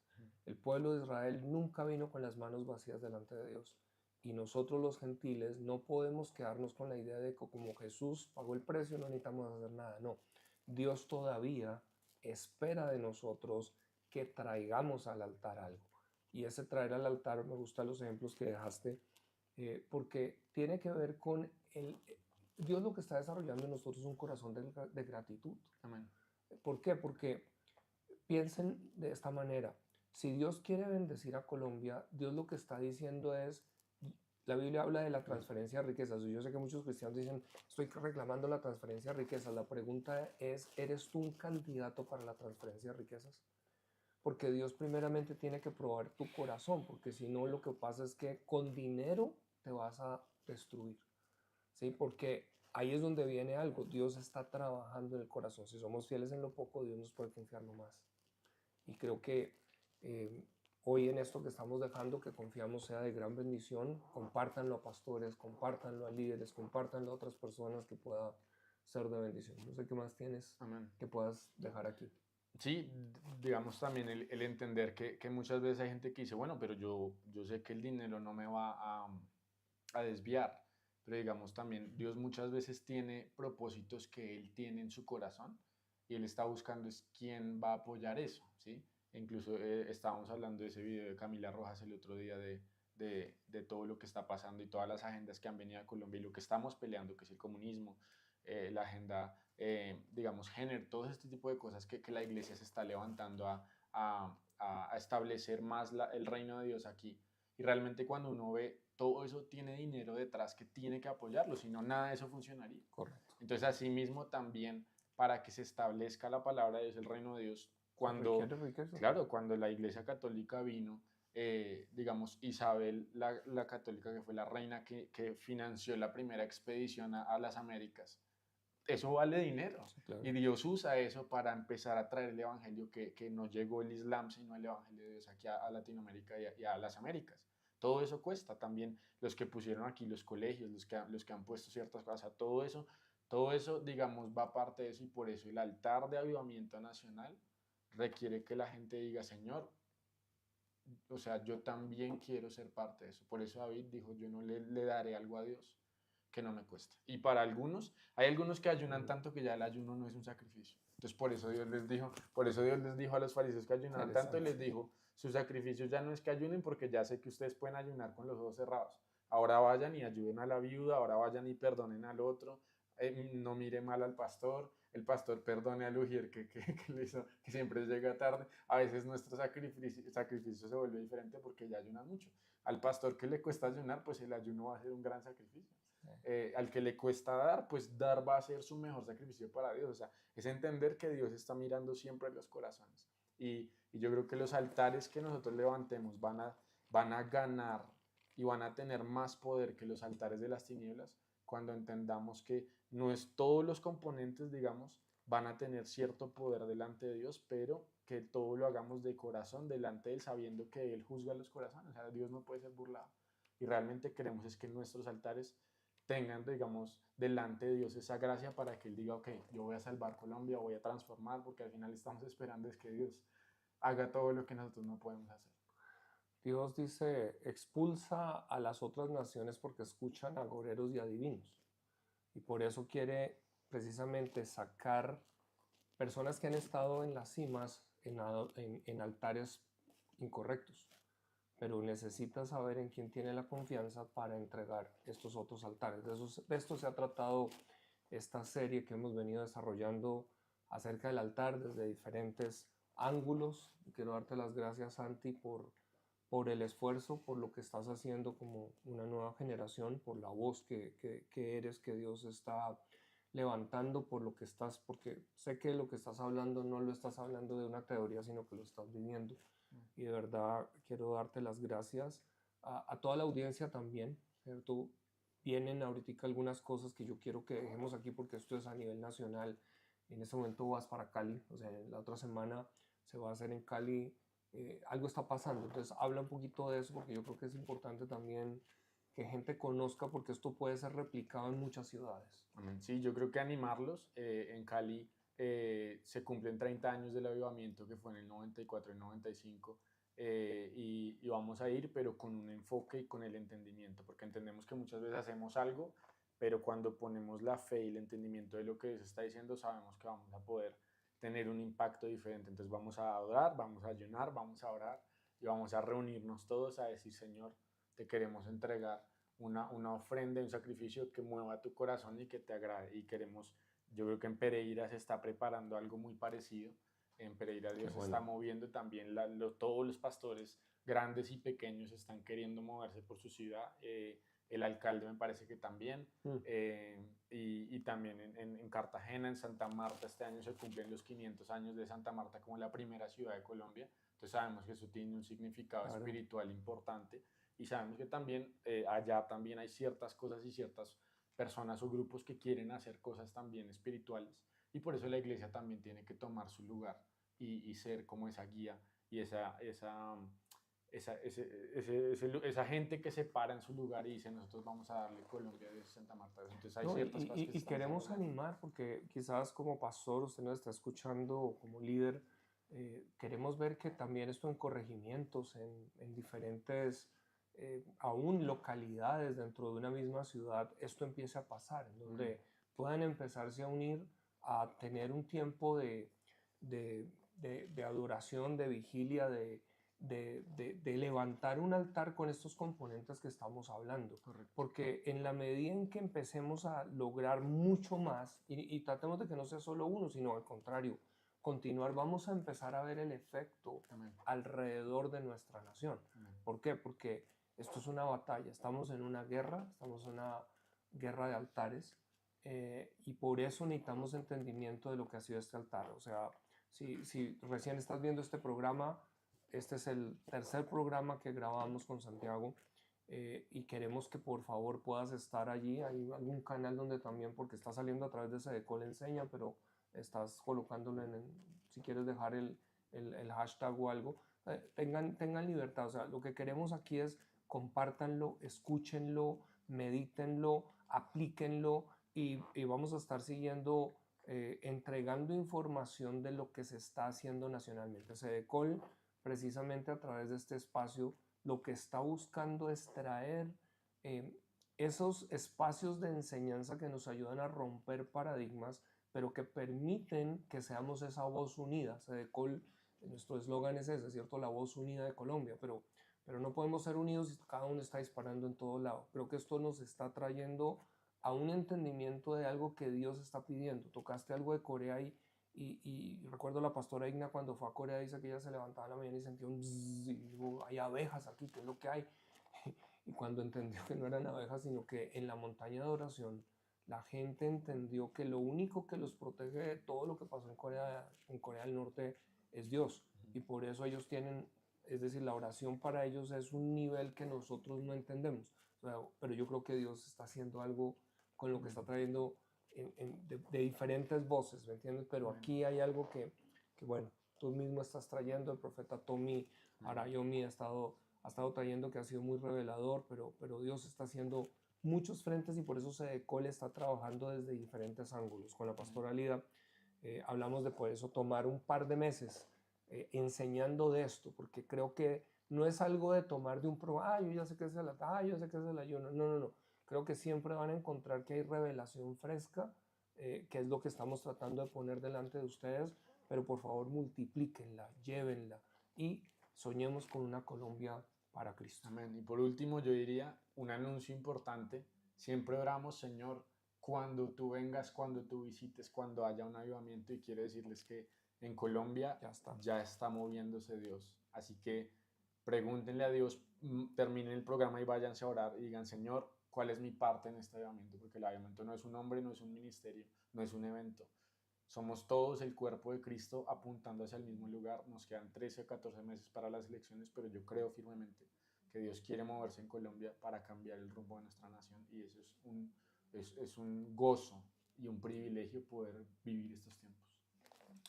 El pueblo de Israel nunca vino con las manos vacías delante de Dios. Y nosotros los gentiles no podemos quedarnos con la idea de que como Jesús pagó el precio no necesitamos hacer nada. No, Dios todavía espera de nosotros que traigamos al altar algo. Y ese traer al altar, me gustan los ejemplos que dejaste, porque tiene que ver con Dios lo que está desarrollando en nosotros es un corazón de gratitud. Amén. ¿Por qué? Porque piensen de esta manera. Si Dios quiere bendecir a Colombia, Dios lo que está diciendo es, la Biblia habla de la transferencia de riquezas. Yo sé que muchos cristianos dicen, estoy reclamando la transferencia de riquezas. La pregunta es, ¿eres tú un candidato para la transferencia de riquezas? Porque Dios primeramente tiene que probar tu corazón, porque si no lo que pasa es que con dinero te vas a destruir, ¿sí? Porque ahí es donde viene algo, Dios está trabajando en el corazón. Si somos fieles en lo poco, Dios nos puede confiar lo más. Y creo que hoy en esto que estamos dejando, que confiamos sea de gran bendición, compártanlo a pastores, compártanlo a líderes, compártanlo a otras personas que pueda ser de bendición. No sé qué más tienes Amén. que puedas dejar aquí. Sí, digamos también el entender que muchas veces hay gente que dice, bueno, pero yo sé que el dinero no me va a desviar, pero digamos también Dios muchas veces tiene propósitos que Él tiene en su corazón y Él está buscando es quién va a apoyar eso, ¿sí? E incluso estábamos hablando de ese video de Camila Rojas el otro día de todo lo que está pasando y todas las agendas que han venido a Colombia y lo que estamos peleando, que es el comunismo, la agenda, digamos, género, todo este tipo de cosas que la iglesia se está levantando a establecer más el reino de Dios aquí. Y realmente cuando uno ve todo eso tiene dinero detrás que tiene que apoyarlo, si no nada de eso funcionaría. Correcto. Entonces asimismo también para que se establezca la palabra de Dios, el reino de Dios, Se requiere riqueza. claro, cuando la iglesia católica vino, digamos, Isabel, la católica que fue la reina que financió la primera expedición a las Américas, eso vale dinero. Sí, claro. Y Dios usa eso para empezar a traer el evangelio que no llegó el Islam, sino el evangelio de Dios aquí a Latinoamérica y a las Américas. Todo eso cuesta. También los que pusieron aquí los colegios, los que han puesto ciertas cosas, todo eso, digamos, va parte de eso y por eso el altar de avivamiento nacional requiere que la gente diga, Señor, o sea, yo también quiero ser parte de eso. Por eso David dijo, yo no le daré algo a Dios que no me cueste. Y para algunos, hay algunos que ayunan tanto que ya el ayuno no es un sacrificio. Entonces por eso Dios les dijo a los fariseos que ayunaban tanto y les dijo, su sacrificio ya no es que ayunen porque ya sé que ustedes pueden ayunar con los ojos cerrados. Ahora vayan y ayuden a la viuda, ahora vayan y perdonen al otro, no mire mal al pastor, el pastor perdone al ujier que le hizo, que siempre llega tarde. A veces nuestro sacrificio se vuelve diferente porque ya ayunan mucho. Al pastor que le cuesta ayunar, pues el ayuno va a ser un gran sacrificio. Al que le cuesta dar, pues dar va a ser su mejor sacrificio para Dios. O sea, es entender que Dios está mirando siempre los corazones. Y yo creo que los altares que nosotros levantemos van a ganar y van a tener más poder que los altares de las tinieblas cuando entendamos que no es todos los componentes, digamos, van a tener cierto poder delante de Dios, pero que todo lo hagamos de corazón delante de Él, sabiendo que Él juzga los corazones. O sea, Dios no puede ser burlado. Y realmente queremos es que nuestros altares tengan, digamos, delante de Dios esa gracia para que Él diga, ok, yo voy a salvar Colombia, voy a transformar, porque al final estamos esperando es que Dios haga todo lo que nosotros no podemos hacer. Dios dice, expulsa a las otras naciones porque escuchan agoreros y adivinos. Y por eso quiere precisamente sacar personas que han estado en las cimas, en altares incorrectos. pero necesitas saber en quién tiene la confianza para entregar estos otros altares. De esto se ha tratado esta serie que hemos venido desarrollando acerca del altar desde diferentes ángulos. Quiero darte las gracias, Santi, por el esfuerzo, por lo que estás haciendo como una nueva generación, por la voz que eres, que Dios está levantando, por lo que estás, porque sé que lo que estás hablando no lo estás hablando de una teoría, sino que lo estás viviendo. Y de verdad quiero darte las gracias a toda la audiencia también, ¿cierto? Vienen ahorita algunas cosas que yo quiero que dejemos aquí porque esto es a nivel nacional. En este momento vas para Cali, o sea, la otra semana se va a hacer en Cali. Algo está pasando, entonces habla un poquito de eso porque yo creo que es importante también que gente conozca porque esto puede ser replicado en muchas ciudades. Amén. Sí, yo creo que animarlos. En Cali se cumplen 30 años del avivamiento que fue en el 94 y 95 y vamos a ir, pero con un enfoque y con el entendimiento, porque entendemos que muchas veces hacemos algo, pero cuando ponemos la fe y el entendimiento de lo que se está diciendo, sabemos que vamos a poder tener un impacto diferente. Entonces vamos a adorar, vamos a ayunar, vamos a orar y vamos a reunirnos todos a decir, Señor, te queremos entregar una ofrenda, un sacrificio que mueva tu corazón y que te agrade. Y queremos, yo creo que en Pereira se está preparando algo muy parecido. En Pereira Dios Bueno. está moviendo también, todos los pastores grandes y pequeños están queriendo moverse por su ciudad. El alcalde me parece que también. Y también en Cartagena, en Santa Marta, este año se cumplen los 500 años de Santa Marta como la primera ciudad de Colombia. Entonces sabemos que eso tiene un significado espiritual importante. Y sabemos que también allá también hay ciertas cosas y ciertas personas o grupos que quieren hacer cosas también espirituales y por eso la iglesia también tiene que tomar su lugar y ser como esa guía y esa gente que se para en su lugar y dice nosotros vamos a darle Colombia de Santa Marta. Entonces hay ciertas cosas que y queremos animar porque quizás como pastor usted nos está escuchando como líder, queremos ver que también esto en corregimientos, en diferentes aún localidades dentro de una misma ciudad, esto empiece a pasar, en donde puedan empezarse a unir a tener un tiempo de adoración, de vigilia, de levantar un altar con estos componentes que estamos hablando. Correcto. Porque en la medida en que empecemos a lograr mucho más, y tratemos de que no sea solo uno, sino al contrario, continuar, vamos a empezar a ver el efecto Amén. alrededor de nuestra nación. Amén. ¿Por qué? Porque esto es una batalla, estamos en una guerra, estamos en una guerra de altares, y por eso necesitamos entendimiento de lo que ha sido este altar. O sea, si recién estás viendo este programa, este es el tercer programa que grabamos con Santiago, y queremos que por favor puedas estar allí. Hay algún canal donde también, porque está saliendo a través de Sedecol Enseña, pero estás colocándolo si quieres dejar el hashtag o algo, tengan libertad. O sea, lo que queremos aquí es compártanlo, escúchenlo, medítenlo, aplíquenlo y vamos a estar siguiendo, entregando información de lo que se está haciendo nacionalmente. Sedecol, precisamente a través de este espacio, lo que está buscando es traer esos espacios de enseñanza que nos ayudan a romper paradigmas, pero que permiten que seamos esa voz unida. Sedecol, nuestro eslogan es ese, ¿cierto? La voz unida de Colombia, pero no podemos ser unidos si cada uno está disparando en todo lado. Creo que esto nos está trayendo a un entendimiento de algo que Dios está pidiendo. Tocaste algo de Corea y recuerdo la pastora Igna cuando fue a Corea, dice que ella se levantaba en la mañana y sentía un bzzz, y dijo, hay abejas aquí, ¿qué es lo que hay? Y cuando entendió que no eran abejas, sino que en la montaña de oración, la gente entendió que lo único que los protege de todo lo que pasó en Corea del Norte es Dios. Y por eso ellos tienen, es decir, la oración para ellos es un nivel que nosotros no entendemos. O sea, pero yo creo que Dios está haciendo algo con lo que está trayendo de diferentes voces, ¿me entiendes? Pero aquí hay algo que, bueno, tú mismo estás trayendo, el profeta Tommy Arayomi ha estado trayendo, que ha sido muy revelador, pero Dios está haciendo muchos frentes y por eso Sedecol está trabajando desde diferentes ángulos. Con la pastora Lida hablamos de por eso tomar un par de meses enseñando de esto, porque creo que no es algo de tomar de un programa, yo ya sé qué es yo sé qué es el ayuno. No. Creo que siempre van a encontrar que hay revelación fresca, que es lo que estamos tratando de poner delante de ustedes, pero por favor multiplíquenla, llévenla y soñemos con una Colombia para Cristo. Amén. Y por último, yo diría un anuncio importante. Siempre oramos, Señor, cuando tú vengas, cuando tú visites, cuando haya un avivamiento, y quiero decirles que en Colombia ya está moviéndose Dios. Así que pregúntenle a Dios, terminen el programa y váyanse a orar y digan, Señor, ¿cuál es mi parte en este avivamiento? Porque el avivamiento no es un hombre, no es un ministerio, no es un evento. Somos todos el cuerpo de Cristo apuntando hacia el mismo lugar. Nos quedan 13 o 14 meses para las elecciones, pero yo creo firmemente que Dios quiere moverse en Colombia para cambiar el rumbo de nuestra nación, y eso es un gozo y un privilegio poder vivir estos tiempos.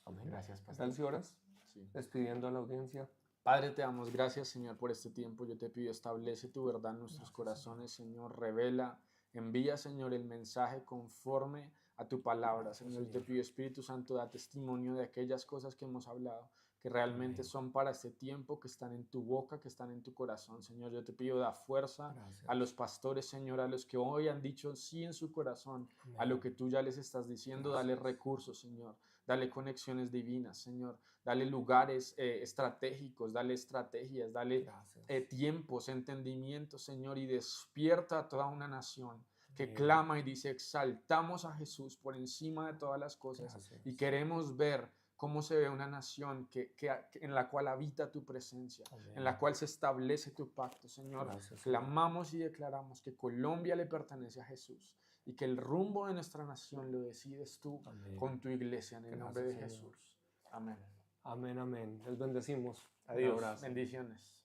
Amén. Gracias, ¿Qué pastor. tal si oras? Sí. Despidiendo a la audiencia. Padre, te damos gracias, Señor, por este tiempo. Yo te pido, establece tu verdad en nuestros corazones, Señor. Revela, envía, Señor, el mensaje conforme a tu palabra. Señor, yo te pido, Espíritu Santo, da testimonio de aquellas cosas que hemos hablado, que realmente son para este tiempo, que están en tu boca, que están en tu corazón. Señor, yo te pido, da fuerza a los pastores, Señor, a los que hoy han dicho sí en su corazón, a lo que tú ya les estás diciendo. Dale recursos, Señor. Dale conexiones divinas, Señor. Dale lugares estratégicos, dale estrategias, dale tiempos, entendimiento, Señor, y despierta a toda una nación que clama y dice, exaltamos a Jesús por encima de todas las cosas. Y queremos ver cómo se ve una nación en la cual habita tu presencia, en la cual se establece tu pacto, Señor. Clamamos y declaramos que Colombia le pertenece a Jesús y que el rumbo de nuestra nación lo decides tú con tu iglesia, en el nombre de Jesús. Amén. Amén, amén. Les bendecimos. Adiós. Un abrazo. Bendiciones.